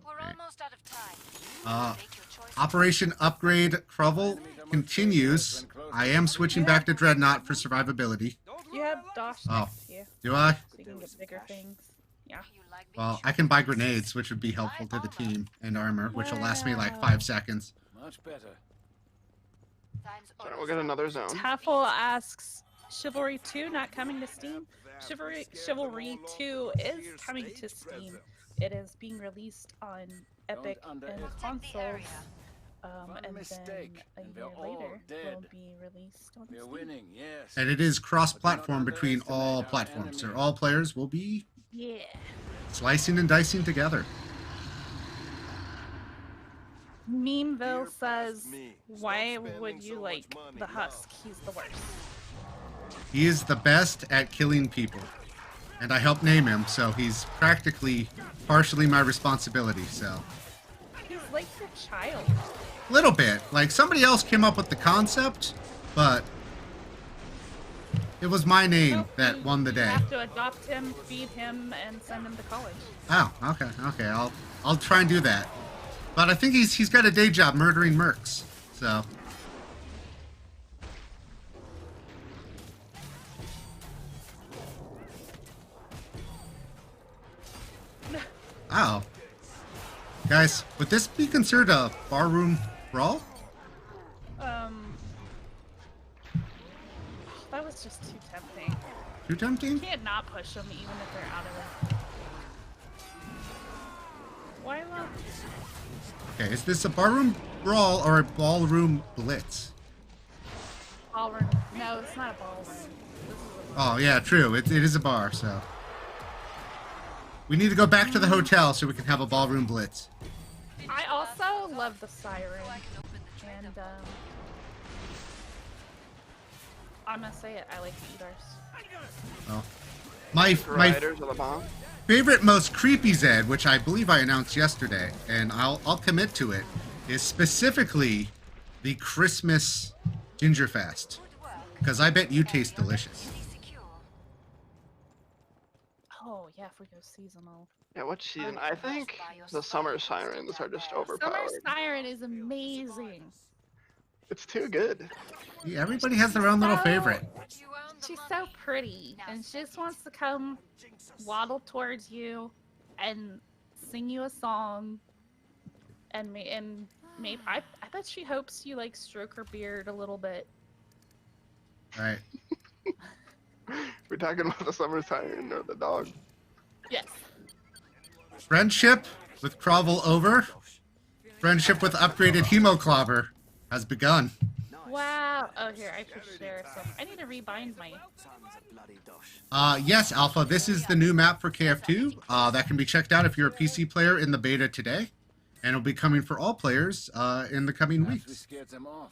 We're almost out of time. Uh, Make your choice. Operation Upgrade Crevel continues. I am switching back to Dreadnought for survivability. You have Dosh Oh. next to you, Do I? so you can get bigger things. Yeah. You like being Well, I can buy grenades, which would be helpful to the team, and armor, which will last me like 5 seconds. Much better. Time's Alright, we'll almost get up. another zone. Taffel asks, Chivalry 2 not coming to Steam? Chivalry 2 is coming to Steam. It is being released on Epic and underestimate Check the consoles. area. One And mistake, then a and year we're all later will dead. be released on We're Steam. winning, yes. And it is cross-platform between all platforms, so all players will be Yeah. slicing and dicing together. Memeville says, me. why Stop would spending you so like much money the now." Husk? He's the worst. He is the best at killing people. And I helped name him, so he's practically partially my responsibility, so. He's like your child. Little bit. Like, somebody else came up with the concept, but it was my name Nope, that you- won the You day. have to adopt him, feed him, and send him to college. Oh, okay. I'll try and do that. But I think he's got a day job murdering mercs, so. Oh. Guys, would this be considered a barroom brawl? That was just too tempting. Too tempting? You can't not push them even if they're out of it. Why not? Okay, is this a barroom brawl or a ballroom blitz? Ballroom. No, it's not a ballroom. This is a Oh, yeah, true. It is a bar, so. We need to go back to the hotel so we can have a ballroom blitz. I also love the siren, I can open the trade and I'm gonna say it. I like the Edars. Oh. My Riders of the bomb. favorite, most creepy Zed, which I believe I announced yesterday, and I'll commit to it, is specifically the Christmas Gingerfest. Good work. Because I bet you taste Area delicious. completely secure. Oh yeah, if we go seasonal. Yeah, what season? I think the summer sirens are just Summer overpowered. Siren is amazing. It's too good. Yeah, everybody has their own little favorite. You earned the She's money. so pretty, and she just wants to come waddle towards you and sing you a song. And maybe I bet she hopes you like stroke her beard a little bit. All right. We're talking about the summer siren or the dog. Yes. Friendship with Crovel over. Friendship with upgraded Hemoclobber has begun. Wow. Oh, here I should share some. I need to rebind my. Yes, Alpha, this is the new map for KF2 that can be checked out if you're a PC player in the beta today. And it'll be coming for all players in the coming Perhaps we weeks. scared them off.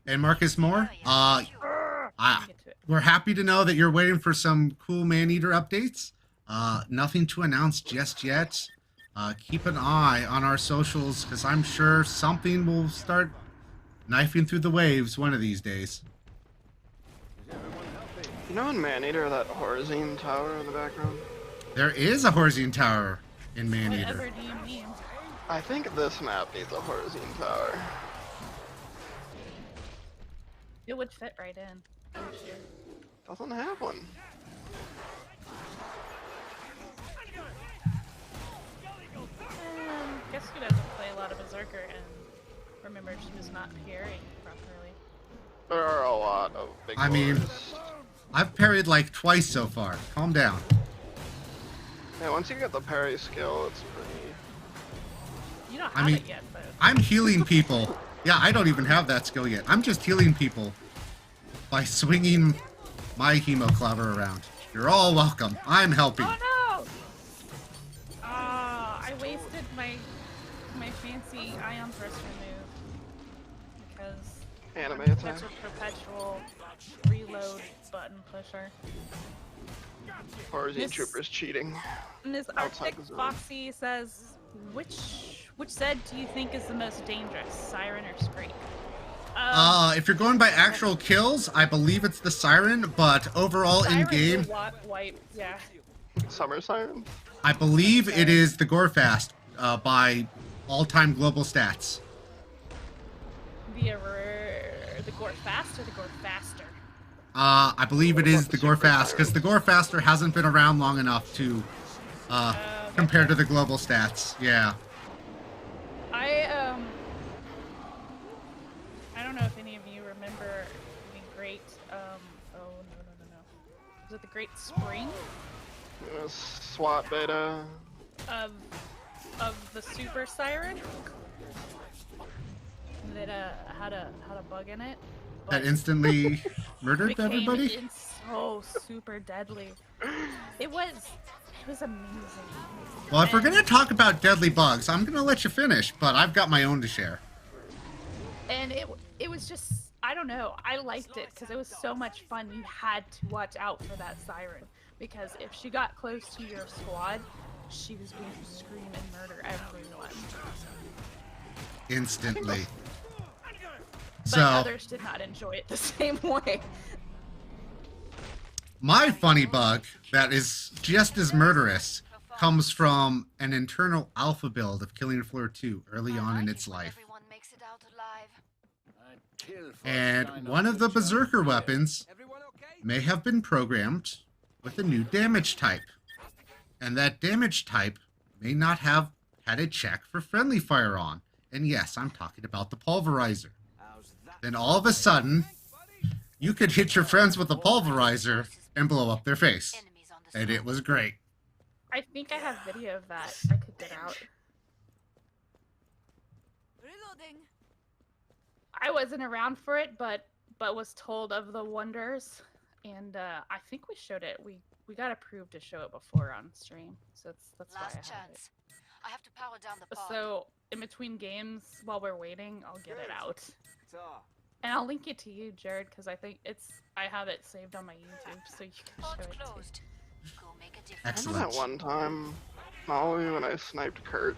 And Marcus Moore, Get to it. we're happy to know that you're waiting for some cool Maneater updates. Nothing to announce just yet. Keep an eye on our socials because I'm sure something will start knifing through the waves one of these days. You know in Maneater that Horizon tower in the background? There is a Horizon Tower in Whatever Maneater. do you mean? I think this map needs a Horizon tower. It would fit right in. I'm sure. Doesn't have one. Guess who doesn't play a lot of Berserker and remember she was not parrying properly. There are a lot of big I mean- boys. I've parried like twice so far. Calm down. Yeah, once you get the parry skill, it's pretty... You don't I have mean- it yet, though. I'm healing people. Yeah, I don't even have that skill yet. I'm just healing people by swinging my Hemoclobber around. You're all welcome. I'm helping. Oh no! I wasted my fancy Ion Thruster move because Anime I'm attack. such a perpetual reload button pusher. Horizon This- Trooper's cheating. And this Outside Arctic the zone. Foxy says, which Zed do you think is the most dangerous, Siren or Scream? If you're going by actual kills, I believe it's the Siren, but overall in Siren game, will wipe, yeah. Summer siren? I believe it is the Gorefast by all-time global stats. The Gore Fast or the Gore Faster? I believe it is the Gorefast because the Gorefaster hasn't been around long enough to compare to the global stats. Yeah. I don't know if any of you remember the great oh no. Was it the Great Spring SWAT beta. of the Super Siren that had a bug in it? That but instantly murdered became everybody? so super deadly. It was amazing. Well, if we're going to talk about deadly bugs, I'm going to let you finish, but I've got my own to share. And it was just, I don't know, I liked it because it was so much fun. You had to watch out for that siren because if she got close to your squad, she was going to scream and murder everyone. Instantly. But So, others did not enjoy it the same way. my funny bug that is just as murderous comes from an internal alpha build of Killing Floor 2 early on in its life. Everyone makes it out alive. I'd kill for a And stein one of the good German Berserker beer. weapons may have been programmed with a new damage type. And that damage type may not have had a check for friendly fire on. And yes, I'm talking about the pulverizer. Then all of a sudden, you could hit your friends with a pulverizer and blow up their face. Enemies on the And it was great. I think I have video of that. I could get out. Reloading. I wasn't around for it, but was told of the wonders, and I think we showed it. We got approved to show it before on stream, so that's why I Last have chance. I have to power down the it. pod. So in between games, while we're waiting, I'll get it out, and I'll link it to you, Jared, because I think I have it saved on my YouTube, so you can show Pod it too. closed. Go make a difference. Remember Excellent. that one time, Molly, when I sniped Kurt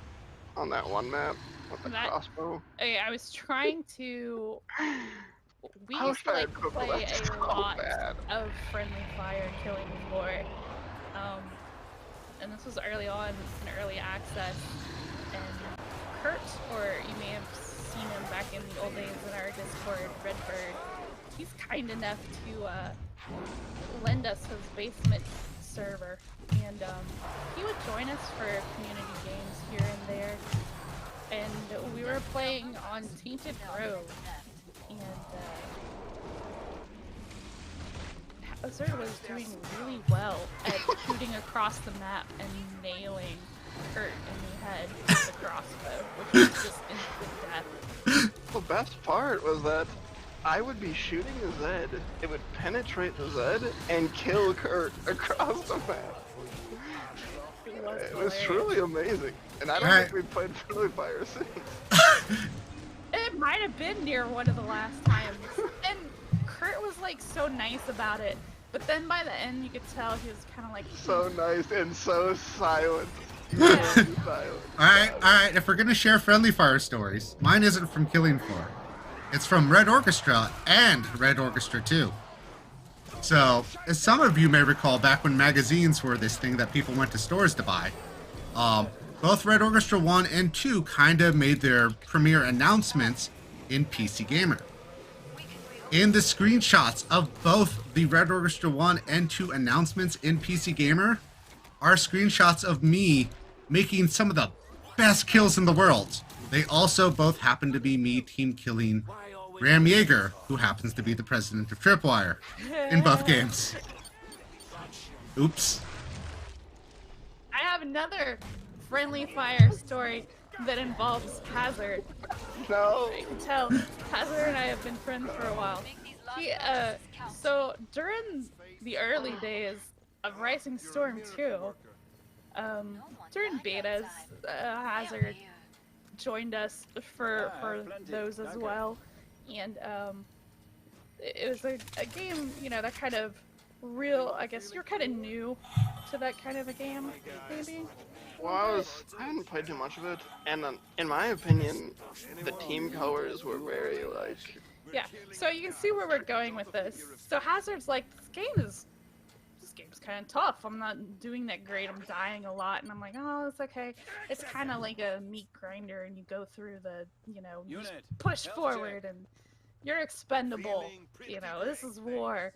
on that one map with the That- crossbow? I was trying to. We I used wish to I like had cooked play that a so lot bad. of Friendly Fire Killing Floor, and this was early on, in early access. And Kurt, or you may have seen him back in the old days in our Discord, Redbird. He's kind enough to lend us his basement server, and he would join us for community games here and there. And we were playing on Tainted Grove, and Hazard was doing really well at shooting across the map and nailing Kurt in the head with the crossbow, which was just instant death. The best part was that I would be shooting the Zed, it would penetrate the Zed, and kill Kurt across the map. It was truly amazing. And I don't think we've played Friendly Fire since. It might have been near one of the last times. And Kurt was like so nice about it. But then by the end you could tell he was kind of like... So nice and so silent. Yeah. Silent. Alright, if we're gonna share Friendly Fire stories, mine isn't from Killing Floor. It's from Red Orchestra and Red Orchestra 2. So, as some of you may recall, back when magazines were this thing that people went to stores to buy, both Red Orchestra 1 and 2 kind of made their premiere announcements in PC Gamer. In the screenshots of both the Red Orchestra 1 and 2 announcements in PC Gamer are screenshots of me making some of the best kills in the world. They also both happen to be me team killing Ram Yeager, who happens to be the president of Tripwire in both games. Oops. I have another Friendly Fire story that involves Hazard. No. You can tell Hazard and I have been friends for a while. So during the early days of Rising Storm 2, during betas, Hazard joined us for those as well, and it was a game, you know, that kind of real. I guess you're kind of new to that kind of a game, maybe. Well, I hadn't played too much of it, and in my opinion, the team colors were very like. Yeah. So you can see where we're going with this. So Hazard's like, this game's kind of tough. I'm not doing that great. I'm dying a lot, and I'm like, oh, it's okay. It's kind of like a meat grinder, and you go through the, you know, you just push forward, and you're expendable. You know, this is war,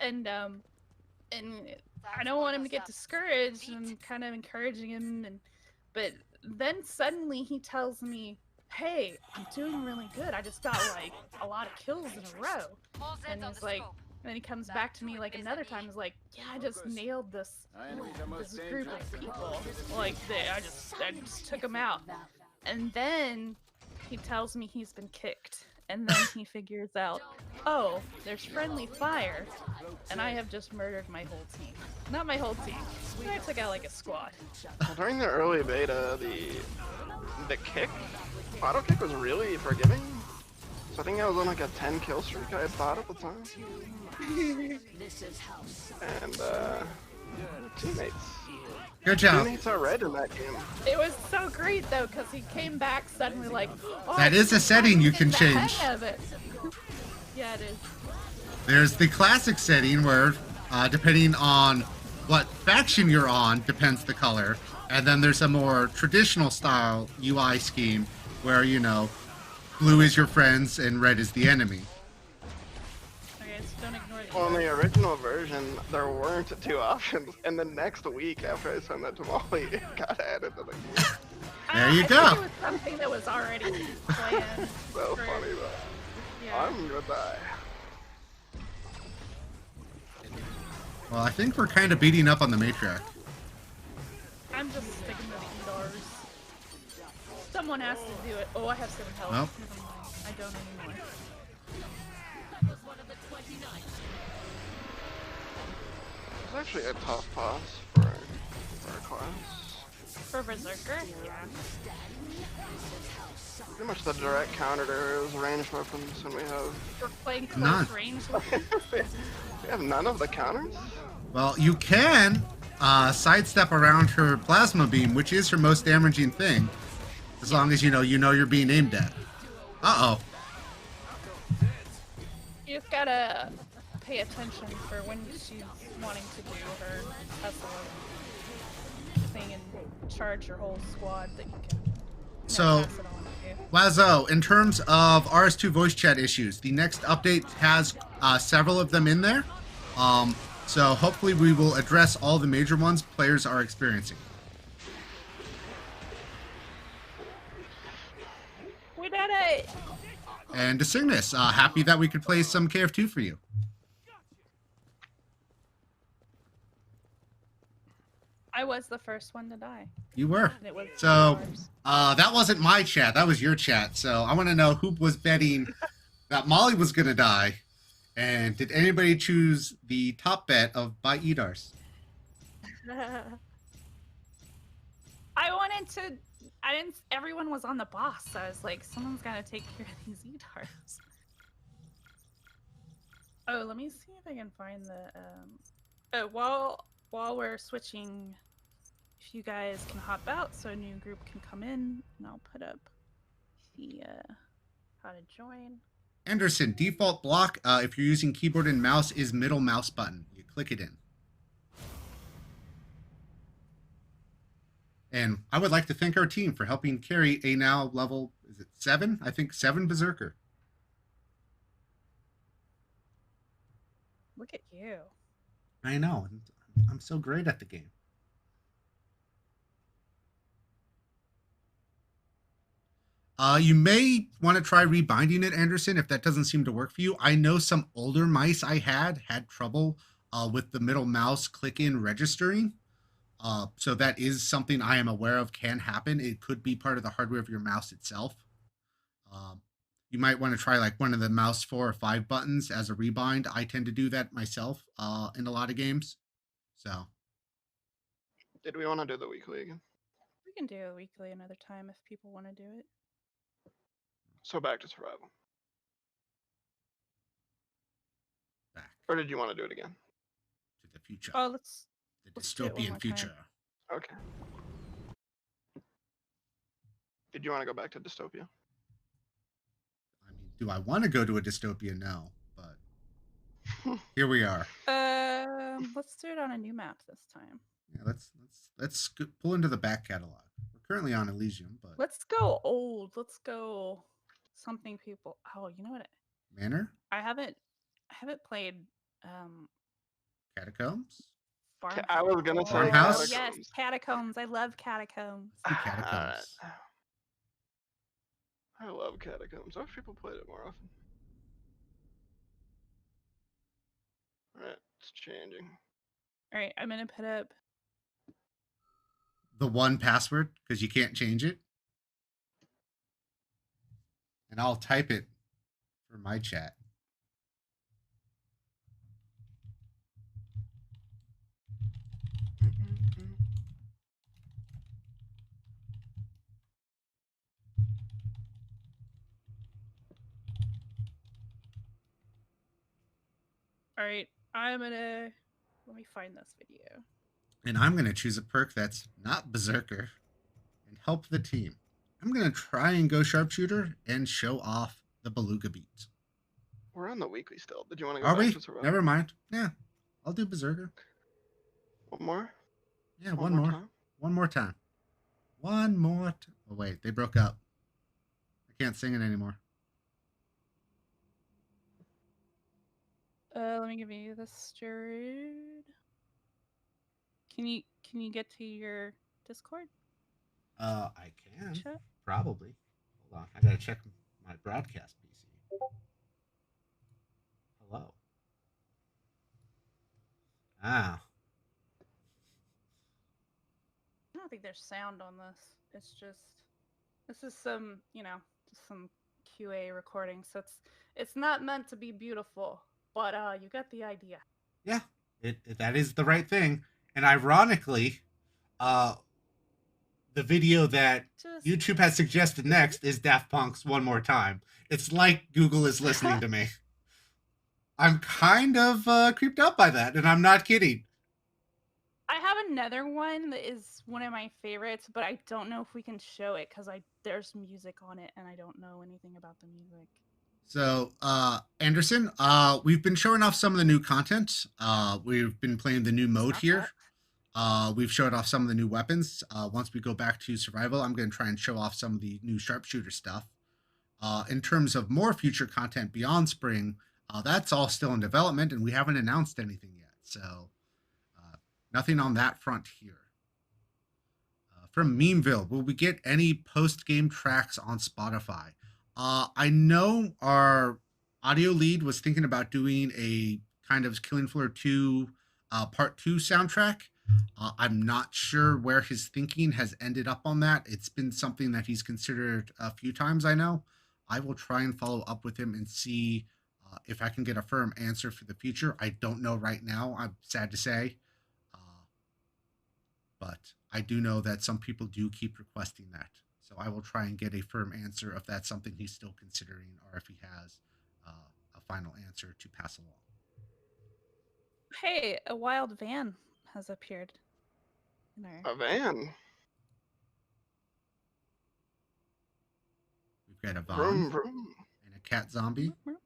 and I don't want him to get discouraged, and I'm kind of encouraging him, but then suddenly he tells me, hey, I'm doing really good. I just got like a lot of kills in a row. And he's like, and then he comes back to me like another time. He's like, yeah, I just nailed this group of people. Like, I just took them out. And then he tells me he's been kicked. And then he figures out, oh, there's Friendly Fire, and I have just murdered my whole team. Not my whole team. I took out like a squad. During the early beta, the auto kick was really forgiving. So I think I was on like a 10 kill streak, I had thought at the time. And teammates. Good job. Teammates are red in that game. It was so great though, because he came back suddenly like, oh, That is a setting you can the change. hang of it. Yeah, it is. There's the classic setting where, depending on what faction you're on, depends the color. And then there's a more traditional style UI scheme where, you know, blue is your friends and red is the enemy. Okay, so don't ignore the Well, in the original version, there weren't two options, and the next week after I sent that to Molly, it got added to the game. There you I go. think it was something that was already planned. So for- funny though. Yeah. I'm gonna die. Well, I think we're kind of beating up on the matriarch. I'm just sticking to the EDARs. Someone has to do it. Oh, I have 7 health. Nope. Never mind. I don't anymore. It's actually a tough boss for our class. For Berserker? Yeah. Pretty much the direct counter to his ranged weapons, and we have We're playing None. close range. we have none of the counters. Well, you can sidestep around her plasma beam, which is her most damaging thing, as long as you know you're being aimed at. Uh-oh. You just gotta pay attention for when she's wanting to do her Tesla thing and charge your whole squad that you can. So, pass it on to. Lazo, in terms of RS2 voice chat issues, the next update has several of them in there. So hopefully we will address all the major ones players are experiencing. We did it! And to sing this, happy that we could play some KF2 for you. I was the first one to die. You were. And it was So, ours. that wasn't my chat. That was your chat. So I want to know who was betting that Molly was going to die. And did anybody choose the top bet of by Edars? I wanted to. I didn't. Everyone was on the boss, so I was like, someone's got to take care of these Edars. Oh, let me see if I can find the. Oh, while we're switching, if you guys can hop out so a new group can come in, and I'll put up the how to join. Anderson, default block if you're using keyboard and mouse is middle mouse button. You click it in. And I would like to thank our team for helping carry a now level, is it 7? I think 7 Berserker. Look at you. I know. I'm so great at the game. You may want to try rebinding it, Anderson, if that doesn't seem to work for you. I know some older mice I had trouble with the middle mouse click-in registering. So that is something I am aware of can happen. It could be part of the hardware of your mouse itself. You might want to try like one of the mouse 4 or 5 buttons as a rebind. I tend to do that myself in a lot of games. So. Did we want to do the weekly again? We can do a weekly another time if people want to do it. So back to survival. Back Or did you want to do it again? to the future. Oh, let's The do it one more dystopian future. Okay. Did you want to go back to dystopia? I mean, do I want to go to a dystopia? No, but here we are. Let's do it on a new map this time. Yeah, let's pull into the back catalog. We're currently on Elysium, but Let's go old. Let's go something people. Oh, you know what? Manor, I haven't played Catacombs, Farm. I was gonna say Farmhouse? Yes, Catacombs. catacombs. I love catacombs. do Catacombs. I love catacombs. I wish people played it more often. Alright, it's changing. All right, I'm gonna put up. The one password because you can't change it, and I'll type it for my chat. All right, I'm gonna. Let me find this video. And I'm going to choose a perk that's not Berserker and help the team. I'm going to try and go Sharpshooter and show off the Beluga Beat. We're on the weekly still. Did you want to go Are back we? to survival? Never mind. Yeah, I'll do Berserker. One more? Yeah, one more. time? One more time. One more. Oh, wait, they broke up. I can't sing it anymore. Let me give you the steroid. Can you get to your Discord I can. chat? Probably. Hold on. I got to check my broadcast PC. Hello. Ah. I don't think there's sound on this. It's just this is some, just some QA recording. So it's not meant to be beautiful, but you get the idea. Yeah, that is the right thing. And ironically, the video that YouTube has suggested next is Daft Punk's One More Time. It's like Google is listening to me. I'm kind of creeped out by that, and I'm not kidding. I haven't another one that is one of my favorites, but I don't know if we can show it because there's music on it and I don't know anything about the music. So, Anderson, we've been showing off some of the new content. We've been playing the new mode Stop here. that. We've showed off some of the new weapons. Once we go back to survival, I'm going to try and show off some of the new sharpshooter stuff. In terms of more future content beyond spring, that's all still in development, and we haven't announced anything yet. So, nothing on that front here. From Memeville, will we get any post-game tracks on Spotify? I know our audio lead was thinking about doing a kind of Killing Floor 2 Part 2 soundtrack. I'm not sure where his thinking has ended up on that. It's been something that he's considered a few times, I know. I will try and follow up with him and see if I can get a firm answer for the future. I don't know right now, I'm sad to say. But I do know that some people do keep requesting that. So I will try and get a firm answer if that's something he's still considering or if he has a final answer to pass along. Hey, a wild van has appeared in our. A van. We've got a Vroom, Vaughn vroom. and a cat zombie. And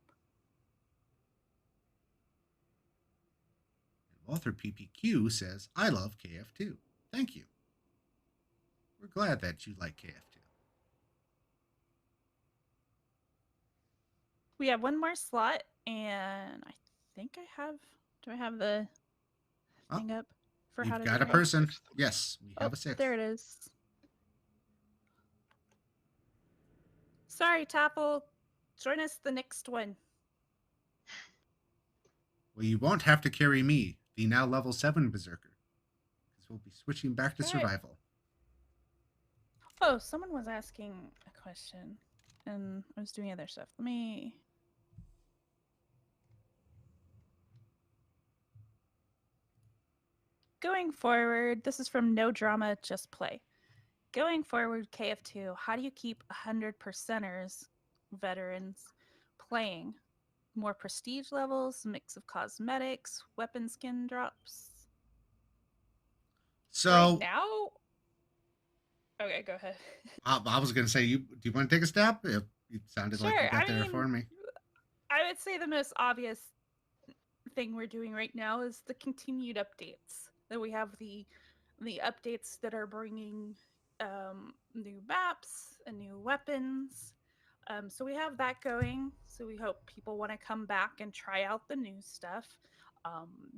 Walter PPQ says, I love KF2. Thank you. We're glad that you like KF2. We have one more slot, and I think I have. Do I have the thing up for how You've to got a do it? person. Yes, we have Oh, a 6. there it is. Sorry, Tapple. Join us the next one. Well, you won't have to carry me, the now level 7 Berserker, because we'll be switching back to All right. survival. Oh, someone was asking a question, and I was doing other stuff. Let me. Going forward, this is from No Drama, Just Play. Going forward, KF2, how do you keep 100%ers, veterans, playing? More prestige levels, mix of cosmetics, weapon skin drops. So Right now? Okay, go ahead. I was going to say, do you want to take a stab? It sounded like you Sure, got I there mean, for me. I would say the most obvious thing we're doing right now is the continued updates. That we have the updates that are bringing new maps and new weapons. So we have that going. So we hope people want to come back and try out the new stuff.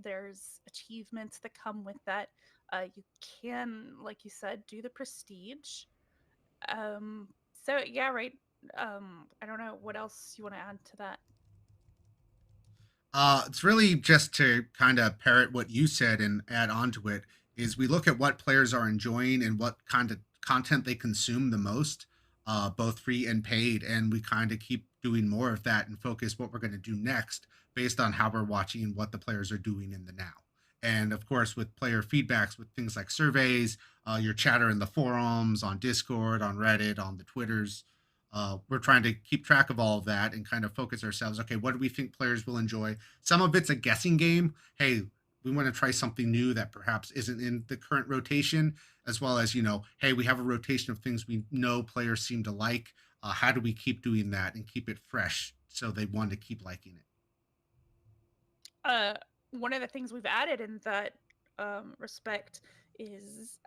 There's achievements that come with that. You can, like you said, do the prestige. So yeah, right. I don't know what else you want to add to that. It's really just to kind of parrot what you said and add on to it, is we look at what players are enjoying and what kind of content they consume the most, both free and paid, and we kind of keep doing more of that and focus what we're going to do next based on how we're watching and what the players are doing in the now. And of course, with player feedbacks, with things like surveys, your chatter in the forums, on Discord, on Reddit, on the Twitters, we're trying to keep track of all of that and kind of focus ourselves. Okay, what do we think players will enjoy? Some of it's a guessing game. Hey, we want to try something new that perhaps isn't in the current rotation, as well as, hey, we have a rotation of things we know players seem to like. How do we keep doing that and keep it fresh so they want to keep liking it? One of the things we've added in that respect is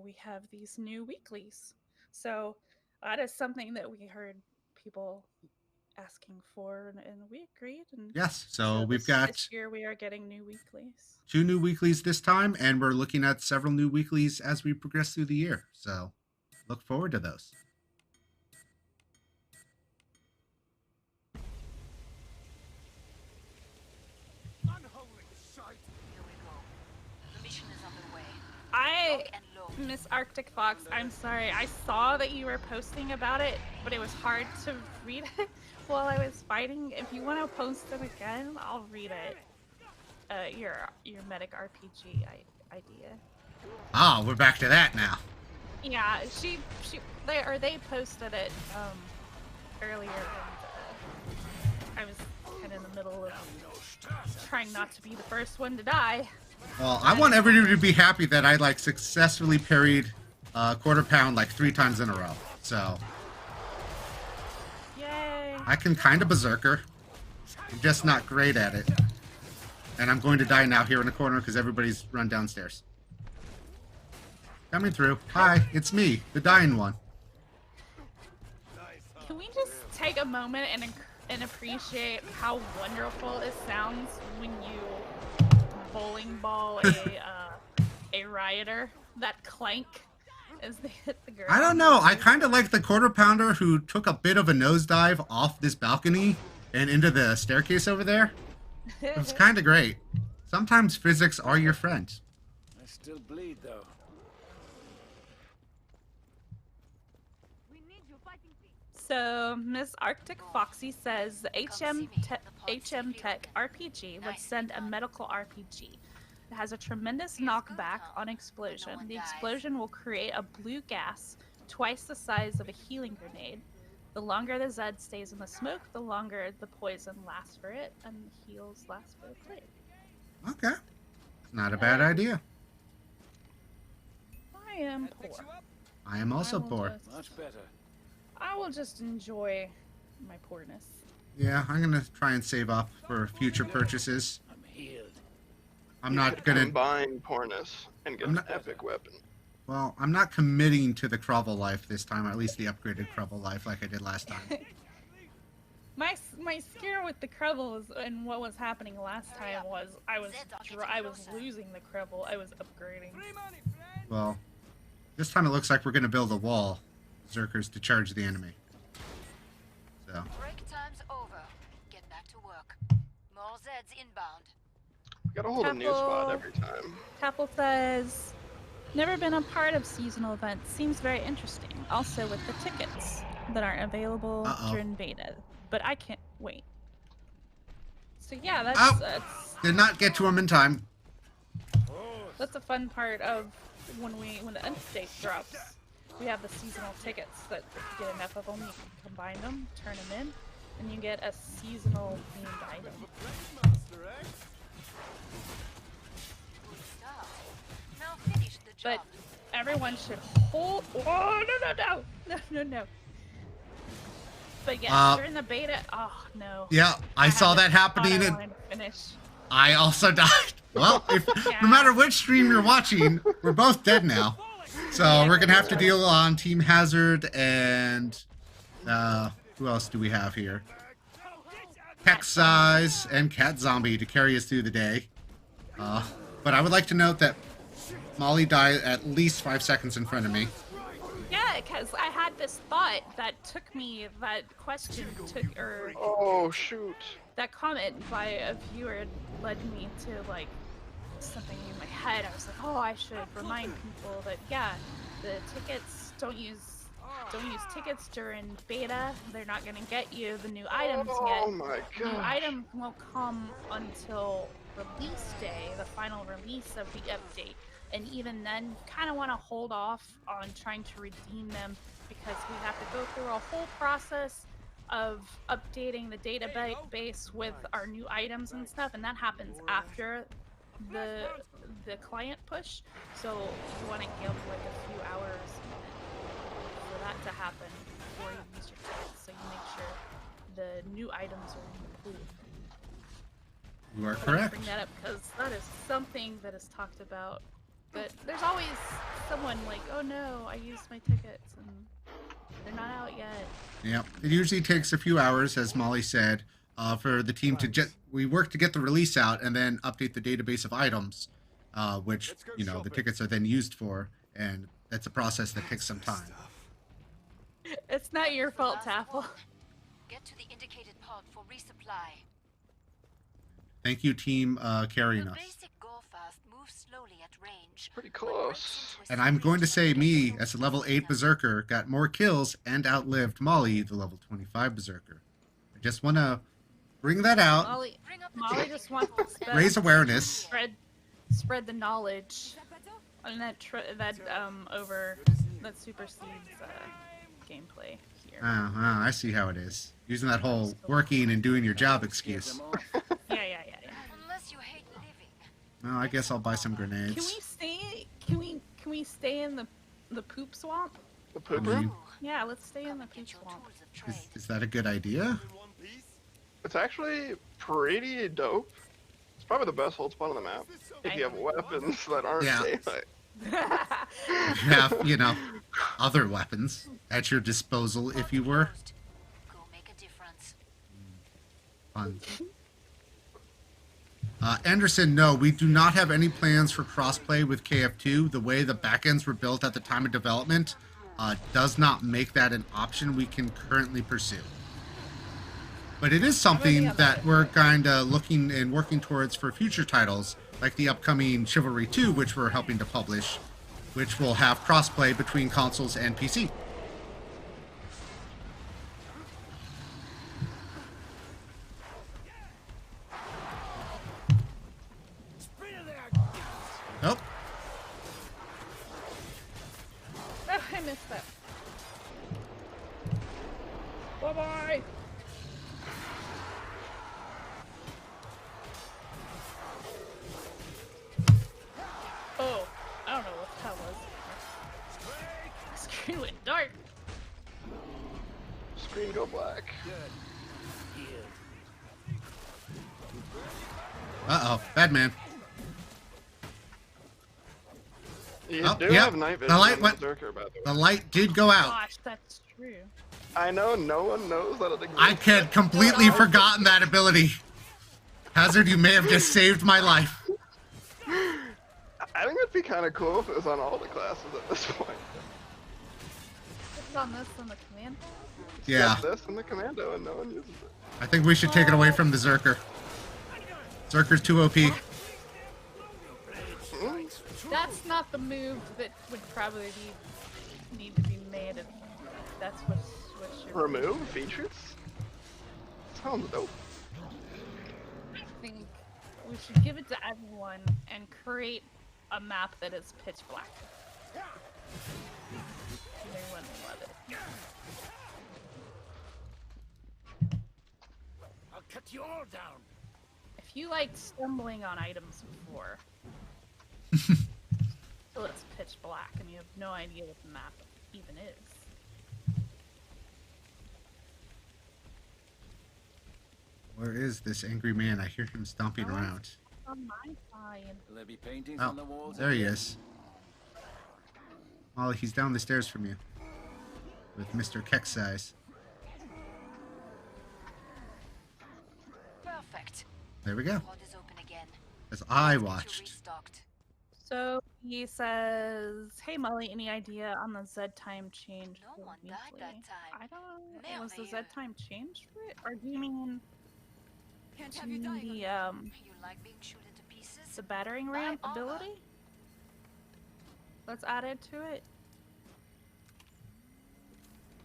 we have these new weeklies. So that is something that we heard people asking for, and we agreed. And yes, so we've got this year we are getting new weeklies. 2 new weeklies this time, and we're looking at several new weeklies as we progress through the year. So look forward to those. Miss Arctic Fox, I'm sorry. I saw that you were posting about it, but it was hard to read it while I was fighting. If you want to post it again, I'll read it. Your medic RPG idea. Ah, we're back to that now. Yeah, they posted it earlier, and I was kind of in the middle of trying not to be the first one to die. Well, I want everybody to be happy that I like successfully parried quarter pound like 3 times in a row. So Yay! I can kind of berserker. I'm just not great at it. And I'm going to die now here in the corner because everybody's run downstairs. Coming through. Hi, it's me, the dying one. Can we just take a moment and appreciate how wonderful it sounds when you bowling ball a rioter? That clank as they hit the ground. I don't know. I kind of like the quarter pounder who took a bit of a nosedive off this balcony and into the staircase over there. It was kind of great. Sometimes physics are your friend. I still bleed, though. So, Miss Arctic Foxy says the HM Tech RPG would send a medical RPG. It has a tremendous knockback on explosion. The explosion will create a blue gas twice the size of a healing grenade. The longer the Zed stays in the smoke, the longer the poison lasts for it, and the heals last for the player. Okay. Not a bad idea. I am poor. I am also poor. Much better. I will just enjoy my poorness. Yeah, I'm gonna try and save up for future purchases. I'm healed. I'm not gonna. combine poorness and get an epic weapon. Well, I'm not committing to the Crovel life this time, or at least the upgraded Crovel life like I did last time. My scare with the Krevels and what was happening last time was I was losing the Krevel. I was upgrading. Well, this time it looks like we're gonna build a wall, Zerkers, to charge the enemy. So. Break time's over. Get back to work. More Zeds inbound. We gotta hold a new spot every time. Tapple says, never been a part of seasonal events. Seems very interesting. Also with the tickets that aren't available during beta. But I can't wait. So yeah, that's did not get to him in time. That's a fun part of when the update drops. We have the seasonal tickets that if you get enough of them, you can combine them, turn them in, and you get a seasonal themed item. Now finish the job. But everyone should hold. Oh no! But yeah, during the beta, oh no. Yeah, I saw that happening. I finish. I also died. Well, no matter which stream you're watching, we're both dead now. So we're gonna have to deal on Team Hazard and who else do we have here? Cat Size and Cat Zombie to carry us through the day. But I would like to note that Molly died at least 5 seconds in front of me. Yeah, because I had this thought that took me, that question took, or oh shoot, that comment by a viewer led me to like something in my head. I was like, oh, I should remind people that yeah, the tickets don't use tickets during beta. They're not gonna get you the new items yet. Oh my The new god. items won't come until release day, the final release of the update. And even then, you kind of want to hold off on trying to redeem them because we have to go through a whole process of updating the database with our new items and stuff, and that happens after the client push. So you want to give like a few hours for that to happen before you use your tickets, so you make sure the new items are included. You are But I correct. bring that up because that is something that is talked about. But there's always someone like, oh no, I used my tickets and they're not out yet. Yep. It usually takes a few hours, as Molly said, for the team to we work to get the release out and then update the database of items, which, you know, the tickets are then used for, and that's a process that takes some time. It's not your fault, Taffel. Get to the indicated pod for resupply. Thank you, team, carrying The us. basic go fast moves slowly at range. Pretty close. And I'm going to say me, as a level 8 Berserker, got more kills and outlived Molly, the level 25 Berserker. I just want to bring that out, Molly just wants to raise awareness. spread the knowledge on that supersedes gameplay here. I see how it is. Using that whole working and doing your job excuse. Yeah. Unless you hate living. Well, I guess I'll buy some Can we grenades. stay? Can we stay in the poop swamp? The poop I mean, room? Yeah, let's stay in the poop Get your swamp. tools of trade. Is that a good idea? In one piece? It's actually pretty dope. It's probably the best hold spot on the map. If you have weapons that aren't Yeah. daylight. You have, you know, other weapons at your disposal if you were. Closed. Go make a difference. Fun. Anderson, no, we do not have any plans for crossplay with KF2. The way the backends were built at the time of development does not make that an option we can currently pursue. But it is something that we're kind of looking and working towards for future titles, like the upcoming Chivalry 2, which we're helping to publish, which will have crossplay between consoles and PC. Nope. Oh, I missed that. Bye bye. Oh, I don't know what that was. Screen went dark. Screen go black. Uh-oh. Bad man. You Oh, do yeah, have night the vision light on went- Berserker, by the way. The light did go out. Gosh, that's true. I know no one knows that it exists. I had completely forgotten that ability. Hazard, you may have just saved my life. I think it'd be kind of cool if it was on all the classes at this point. It's on this on the command. Yeah, Just this and the commando, and no one uses it. I think we should take it away from the Zerker. Zerker's too OP. That's not the move that would probably need to be made. If that's what should Remove features? Sounds dope. I think we should give it to everyone and create a map that is pitch black. Everyone will love it. I'll cut you all down. If you liked stumbling on items before, so it's pitch black and you have no idea what the map even is. Where is this angry man? I hear him stomping around. On my side. Will there be paintings Oh, on the walls? there he is. Molly, he's down the stairs from you. With Mr. Keck size. Perfect. There we go. Pod is open again. As I Get you watched. restocked. So he says, "Hey Molly, any idea on the Z time change No for one died weekly?" that time. I don't. Merveilleux. Was the Z time changed for it, or do you mean Can't do have you you mean dying. You like being shot into pieces? the battering My ram honor. ability? Let's add it to it.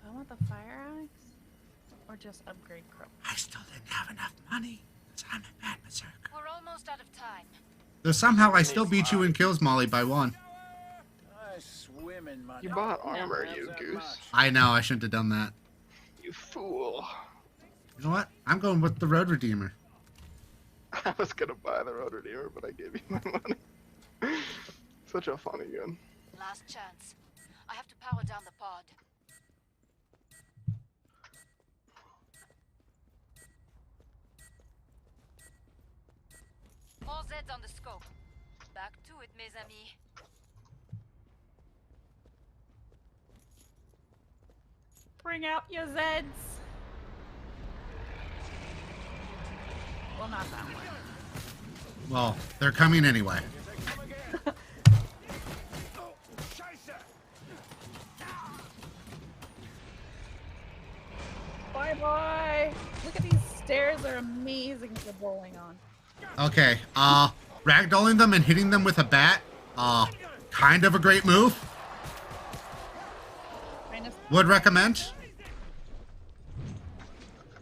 Do I want the fire axe, or just upgrade crow? I still didn't have enough money. Because I'm a bad berserker. We're almost out of time. Though somehow I still beat you in kills, Molly, by one. I swim in money. You bought armor, Perhaps you that goose. much. I know, I shouldn't have done that. You fool. You know what? I'm going with the Road Redeemer. I was gonna buy the Road Redeemer, but I gave you my money. Such a funny gun. Last chance. I have to power down the pod. All Zeds on the scope. Back to it, mes amis. Bring out your Zeds. Well, not that one. Well, they're coming anyway. Bye bye. Look at these stairs; are amazing for bowling on. Okay, ragdolling them and hitting them with a bat, kind of a great move. Kind of. Would recommend.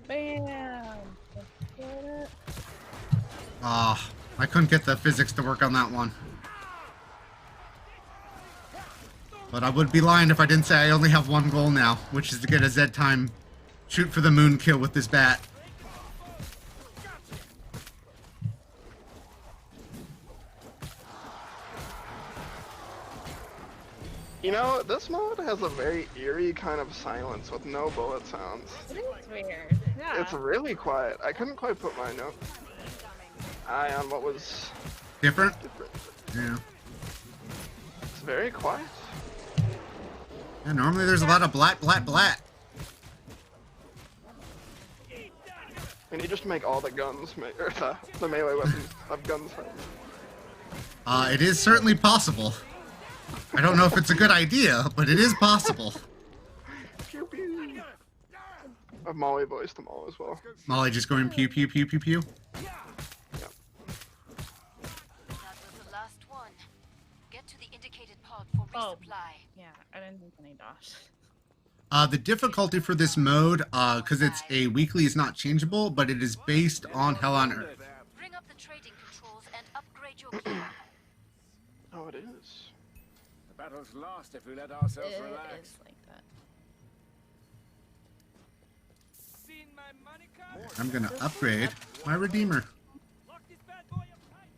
Bam. Let's get it. I couldn't get the physics to work on that one. But I would be lying if I didn't say I only have one goal now, which is to get a Z time shoot for the moon kill with this bat. You know, this mode has a very eerie kind of silence with no bullet sounds. It is weird. Yeah. It's really quiet. I couldn't quite put my eye on what was Different? different. Yeah. It's very quiet. Yeah, normally there's a lot of blat, blat, blat. And you just make all the guns, or the melee weapons have guns. It is certainly possible. I don't know if it's a good idea, but it is possible. Pew pew. A Molly voice to Molly as well. Molly just going pew, pew, pew, pew, pew. Yeah. That was the last one. Get to the indicated pod for Oh. resupply. Yeah, I didn't think any dosh. The difficulty for this mode, because it's a weekly, is not changeable, but it is based on Hell on Earth. Bring up the trading controls and upgrade your gear. Oh, it is. The battle's lost if we let ourselves It relax. is like that. Seen my money card? I'm gonna upgrade my Redeemer. Lock this bad boy up tight.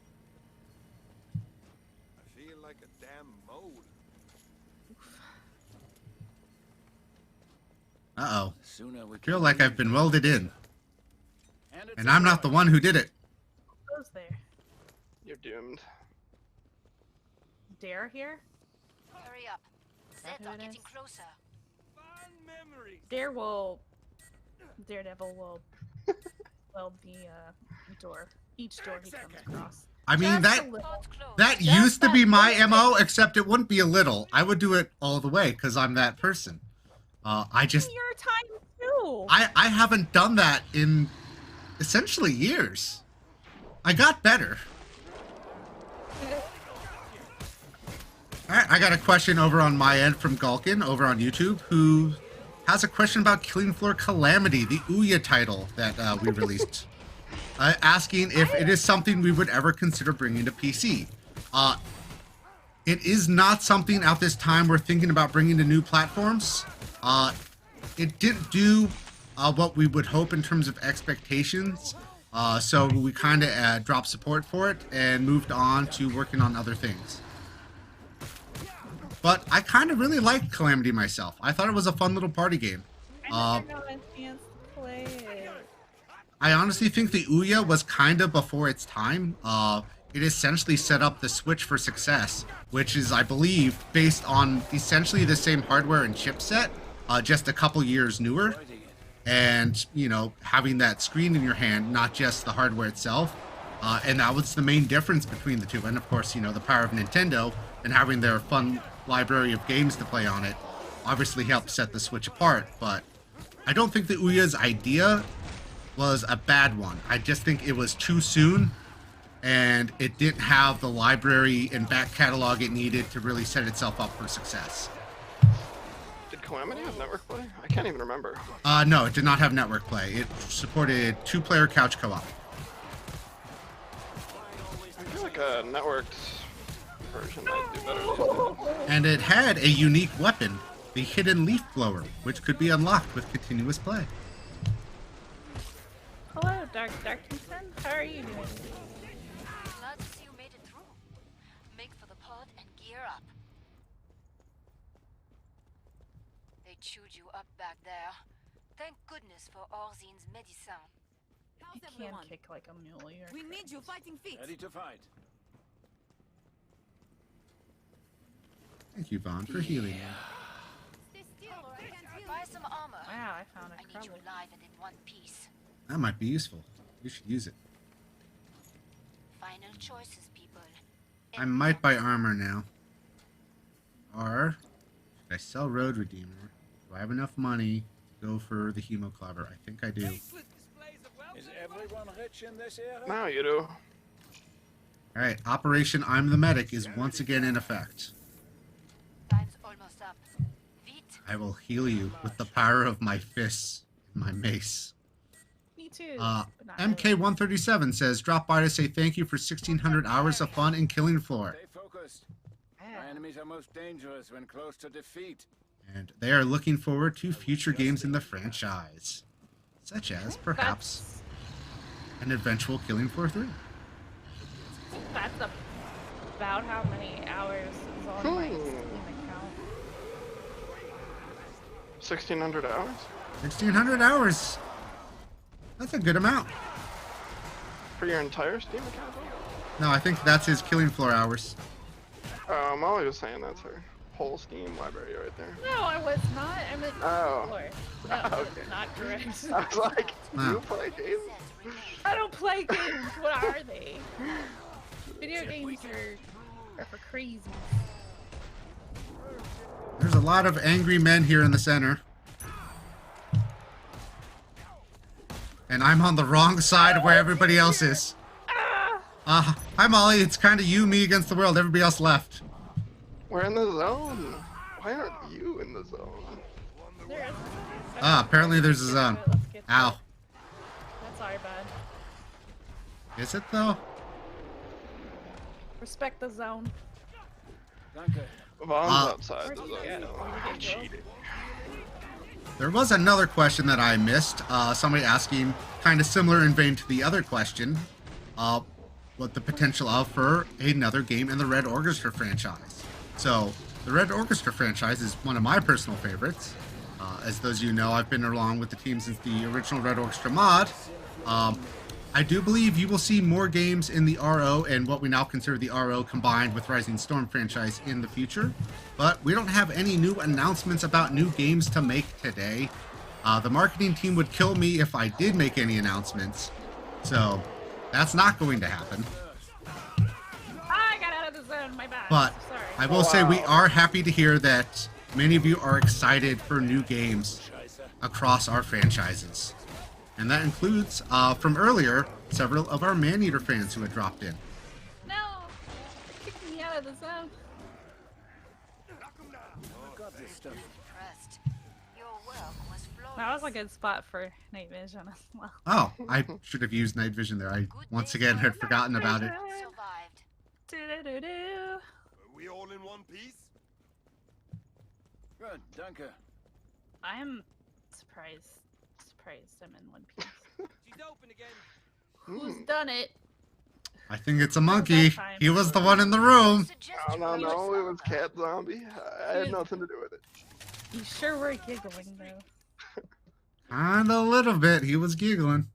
I feel like a damn mole. Uh-oh. The sooner we Feel can like leave. I've been welded in. And, it's And I'm not the one who did it. Who's there? You're doomed. Dare here? Hurry up. that Zeds who are it getting is? closer. Fond memories. Daredevil will weld the door. Each door he comes across. I mean, Just that a little. Pod's closed. that Just used to that be my little MO, bit. except it wouldn't be a little. I would do it all the way, because I'm that person. I just... Your time too. I haven't done that in essentially years. I got better. Alright, I got a question over on my end from Galkin over on YouTube, who has a question about Killing Floor Calamity, the Ouya title that we released. Asking if it is something we would ever consider bringing to PC. It is not something at this time we're thinking about bringing to new platforms. It didn't do what we would hope in terms of expectations, so we kind of dropped support for it and moved on to working on other things. But I kind of really liked Calamity myself. I thought it was a fun little party game. I never got a chance to play it. I honestly think the Ouya was kind of before its time. It essentially set up the Switch for success, which is, I believe, based on essentially the same hardware and chipset, just a couple years newer. And, you know, having that screen in your hand, not just the hardware itself. And that was the main difference between the two. And, of course, you know, the power of Nintendo and having their fun library of games to play on it obviously helped set the Switch apart. But I don't think the Ouya's idea was a bad one. I just think it was too soon, and it didn't have the library and back catalog it needed to really set itself up for success. Did Calamity have network play? I can't even remember. No, it did not have network play. It supported 2-player couch co-op. I feel like a networked version might do better. And it had a unique weapon, the Hidden Leaf Blower, which could be unlocked with continuous play. Hello, Darkington. How are you doing? Glad to see you made it through. Make for the pod and gear up. They chewed you up back there. Thank goodness for Orzin's medicine. How's You can't everyone? kick like a mule. You're We need you fighting feet. Ready to fight. Thank you, Vaughn, for healing me. Stay still or I can't heal Buy you. some armor. Wow, I found I a need you crumble. alive and in one piece. That might be useful. You should use it. Final choices, people. I might buy armor now. Or should I sell Road Redeemer? Do I have enough money to go for the Hemoclobber? I think I do. Tasteless displays of wealth Is and wealth. everyone rich in this era? Now you do. Alright, Operation I'm the Medic is once again in effect. Time's almost up. Vite. I will heal you with the power of my fists and my mace. Me too. but not really. MK137 says, drop by to say thank you for 1,600 hours of fun in Killing Floor. Stay focused. Yeah. My enemies are most dangerous when close to defeat. And they are looking forward to future games in the franchise, such as, perhaps, an eventual Killing Floor 3. That's about how many hours is on my Steam account. 1,600 hours? 1,600 hours. That's a good amount. For your entire Steam account? No, I think that's his killing floor hours. Molly was saying that's her whole Steam library right there. No, I was not. I meant Oh. floor. No, Okay. that's not correct. I was like, Wow. you play games? I don't play games. What are they? Video games are for crazy. There's a lot of angry men here in the center. And I'm on the wrong side of where everybody else is. Hi Molly, it's kind of you, me against the world. Everybody else left. We're in the zone. Why aren't you in the zone? There is. Apparently there's a zone. Let's get to Ow. it. That's our bad. Is it though? Respect the zone. Danke. Vaughn's outside Where'd the you zone. go? though. Where'd you go? Cheating. There was another question that I missed. Somebody asking, kind of similar in vein to the other question, what the potential of for another game in the Red Orchestra franchise. So, the Red Orchestra franchise is one of my personal favorites. As those of you know, I've been along with the team since the original Red Orchestra mod. I do believe you will see more games in the RO and what we now consider the RO combined with Rising Storm franchise in the future. But we don't have any new announcements about new games to make today. The marketing team would kill me if I did make any announcements. So that's not going to happen. I got out of the zone. My bad. But Sorry. I will say we are happy to hear that many of you are excited for new games across our franchises. And that includes, from earlier, several of our Maneater fans who had dropped in. No! Kick me out of the zone. Got this stuff. Impressed. Your work was flawless. That was a good spot for night vision as well. Oh, I should have used night vision there. I once again had forgotten about it. Survived. Do-do-do-do. Are we all in one piece? Good, danke. I am surprised I'm in one piece. She's open again. Who's done it? I think it's a monkey. He was the one in the room. Suggest No, you no, read no, it was some. Cat Zombie. I had nothing to do with it. You sure were giggling though. And a little bit. He was giggling.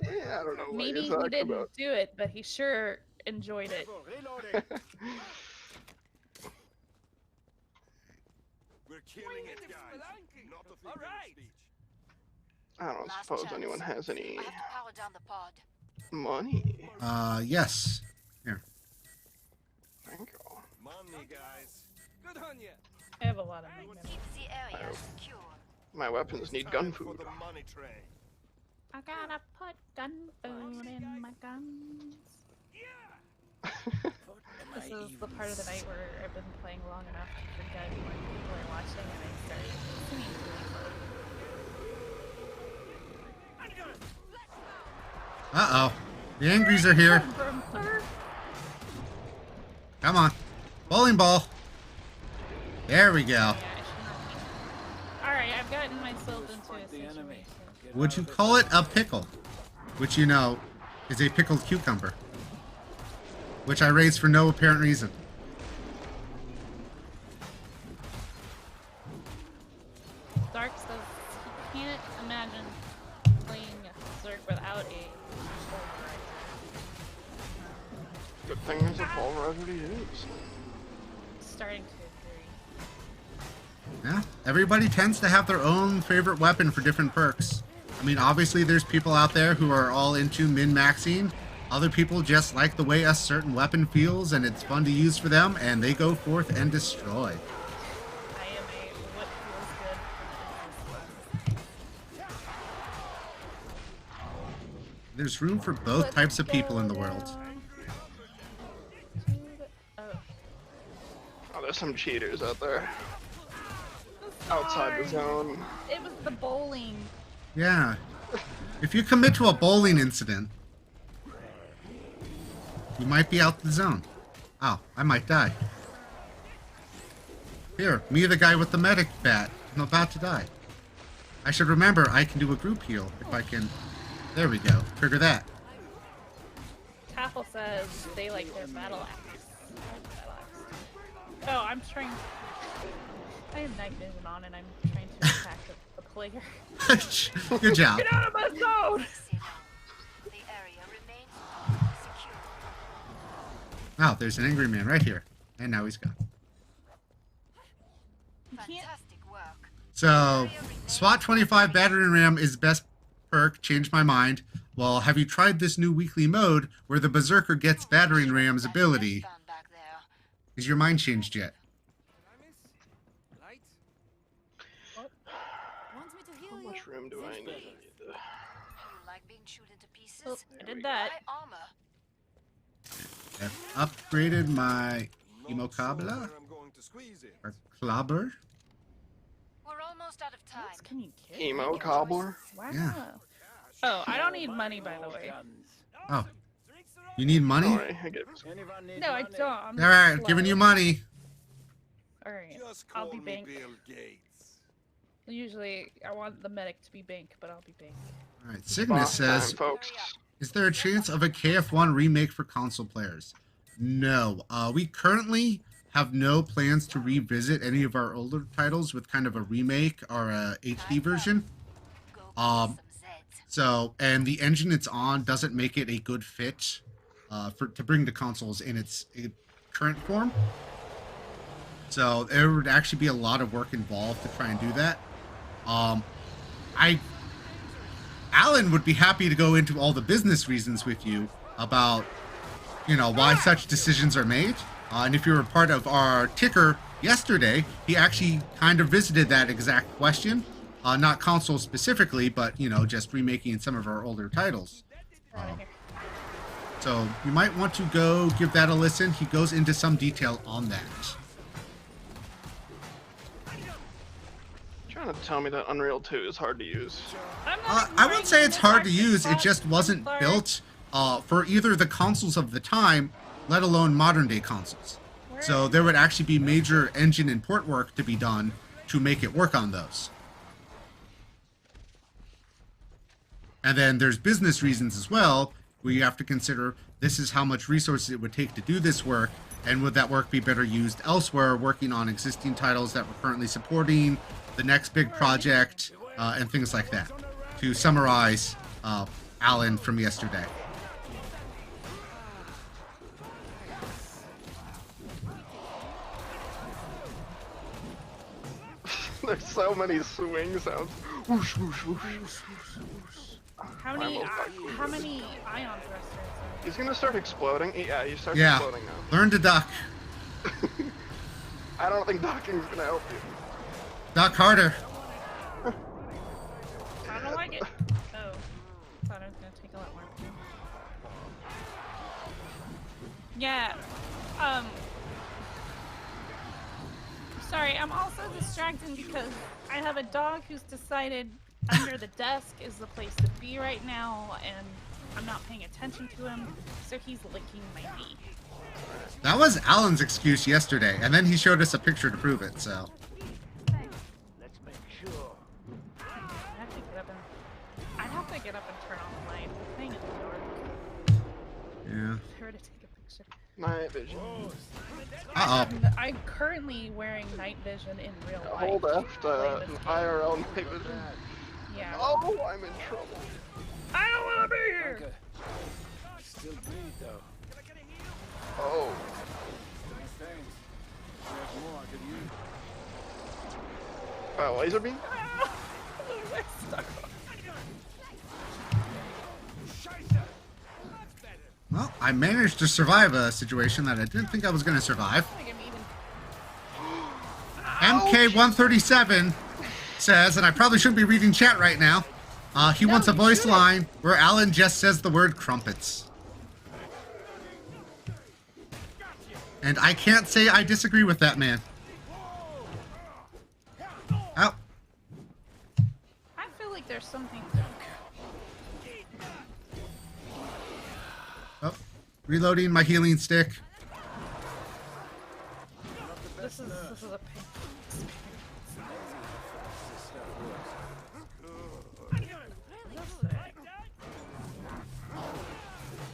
Yeah, I don't know what Maybe you're he talking didn't about. do it, but he sure enjoyed it. Reloading. We're killing it, guys. Not a figure of speech. I don't Last suppose chance. anyone has any I have to power down the pod. money. Yes. Here. Thank you. Money, guys. Good on ya. I have a lot of money. Keep the area secure. My weapons need gun Time for food. the money train. I gotta put gun food in my guns. This is the part of the night where I've been playing long enough to forget when people are watching and I start singing Uh-oh. The Angries are here. Come on. Bowling ball. There we go. Yeah, I should not be. Alright, I've gotten myself into a The enemy. situation. Get Would out you of it. call it a pickle? Which you know is a pickled cucumber. Which I raised for no apparent reason. Dark says he can't imagine playing Zerg without a pulverizer. Good thing there's a pulverizer to use. Starting to agree. Yeah. Everybody tends to have their own favorite weapon for different perks. I mean, obviously there's people out there who are all into min-maxing. Other people just like the way a certain weapon feels and it's fun to use for them, and they go forth and destroy. I am a what feels good for the There's room for both types of people in the world. Oh. Oh, there's some cheaters out there. Outside the zone. It was the bowling. Yeah. If you commit to a bowling incident, you might be out the zone. Oh, I might die. Here, me the guy with the medic bat. I'm about to die. I should remember I can do a group heal if I can. There we go. Trigger that. Taffel says they like their battle axe. Oh, I'm trying. I have night vision on and I'm trying to attack the player. Good job. Get out of my zone! The area remains secure. Wow, there's an angry man right here. And now he's gone. You can't. Fantastic work. So, SWAT 25 battering ram is best perk. Changed my mind. Well, have you tried this new weekly mode where the Berserker gets battering ram's ability? Back there. Is your mind changed yet? Light? Want me to heal How you? much room do I need? You like being chewed into pieces? Oh, I did that. My armor. I've upgraded my Not sure Emocabla where I'm going to squeeze it. or Clobber. We're almost out of What else time. can you get? Emo cobbler? Wow. Yeah. Oh, I don't need money, by the way. Oh, you need money? Sorry, I get Anyone need No, I money? don't. I'm All right, slow. giving you money. All right. Just I'll call be me bank. Bill Gates. Usually, I want the medic to be bank, but I'll be bank. All right, Cygnus boss time, says, folks. is there a chance of a KF1 remake for console players? No. We currently have no plans to revisit any of our older titles with kind of a remake or a HD version. Go get Um, some Zeds. So, and the engine it's on doesn't make it a good fit to bring to consoles in its current form. So there would actually be a lot of work involved to try and do that. Alan would be happy to go into all the business reasons with you about, why such decisions are made. And if you were part of our ticker yesterday, he actually kind of visited that exact question. Not console specifically, but, just remaking some of our older titles. So you might want to go give that a listen. He goes into some detail on that. Trying to tell me that Unreal 2 is hard to use. I'm not I wouldn't say it's hard to use. It Xbox just wasn't controller. built for either the consoles of the time, let alone modern day consoles. So there would actually be major engine and port work to be done to make it work on those. And then there's business reasons as well, where you have to consider this is how much resources it would take to do this work, and would that work be better used elsewhere, working on existing titles that we're currently supporting, the next big project, and things like that. To summarize Alan from yesterday. There's so many swing sounds. Whoosh, whoosh, whoosh. How many ion thrusters? He's gonna start exploding. Yeah, he starts Yeah. exploding now. Learn to duck. I don't think docking's gonna help you. Duck harder. I don't like it. Oh, thought it was gonna take a lot more. Yeah. Sorry, I'm also distracted because I have a dog who's decided under the desk is the place to be right now, and I'm not paying attention to him, so he's licking my knee. That was Alan's excuse yesterday, and then he showed us a picture to prove it, so. Let's make sure. I'd have to get up and turn on the light. The thing in the dark. Yeah. If I were to take a picture. Night vision. Uh-oh. I'm currently wearing night vision in real life. Hold F to playing this game. IRL night vision. Yeah. Oh, I'm in trouble. I don't want to be here! Okay. Still bleed though. Oh. Thanks. There's more I could use. Laser beam? We're stuck. Well, I managed to survive a situation that I didn't think I was going to survive. I think I'm even. MK137 says, and I probably shouldn't be reading chat right now, he wants a you voice shouldn't. line where Alan just says the word crumpets. And I can't say I disagree with that man. Oh, I feel like there's something. oh, reloading my healing stick. This is a pain.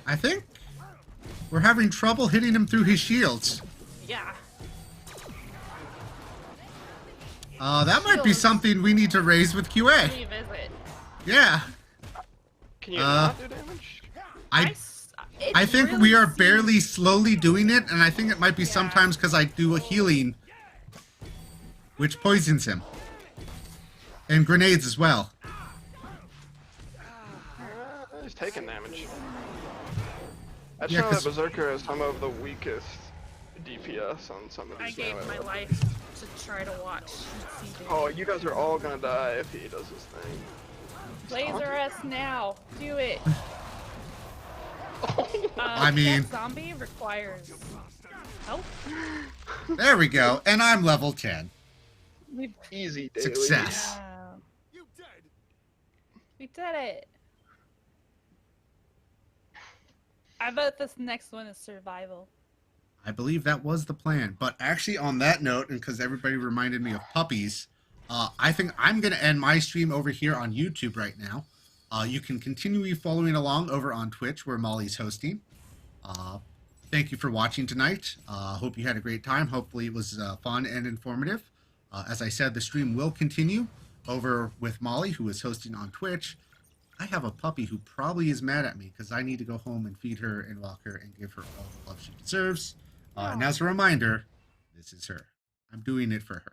I think we're having trouble hitting him through his shields. Yeah. That might be Shields. something we need to raise with QA. Revisit. Yeah. Can you not do damage? I think really we are seems- barely slowly doing it, and I think it might be Yeah. sometimes because I do a healing, which poisons him. And grenades as well. He's taking damage. I just Yeah, know that 'cause- Berserker is some of the weakest DPS on some of I these gave melee my weapons. life to try to watch and see Oh, you guys are all gonna die if he does his thing. Laser us now. Do it. I mean- that zombie requires help. There we go. And I'm level 10. We've Easy daily. Success. You dead? we did it. I bet this next one is survival. I believe that was the plan. But actually, on that note, and because everybody reminded me of puppies, I think I'm going to end my stream over here on YouTube right now. You can continue following along over on Twitch, where Molly's hosting. Thank you for watching tonight. Hope you had a great time. Hopefully it was fun and informative. As I said, the stream will continue over with Molly, who is hosting on Twitch. I have a puppy who probably is mad at me because I need to go home and feed her and walk her and give her all the love she deserves. And as a reminder, this is her. I'm doing it for her.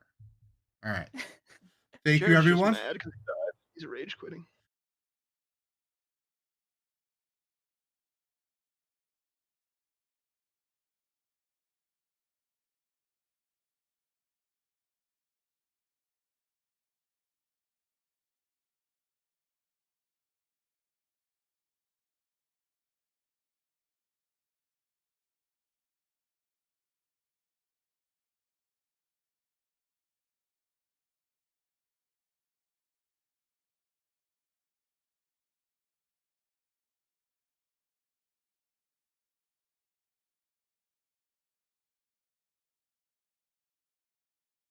All right. Thank you, Jared's just everyone. mad 'cause he died. He's rage quitting.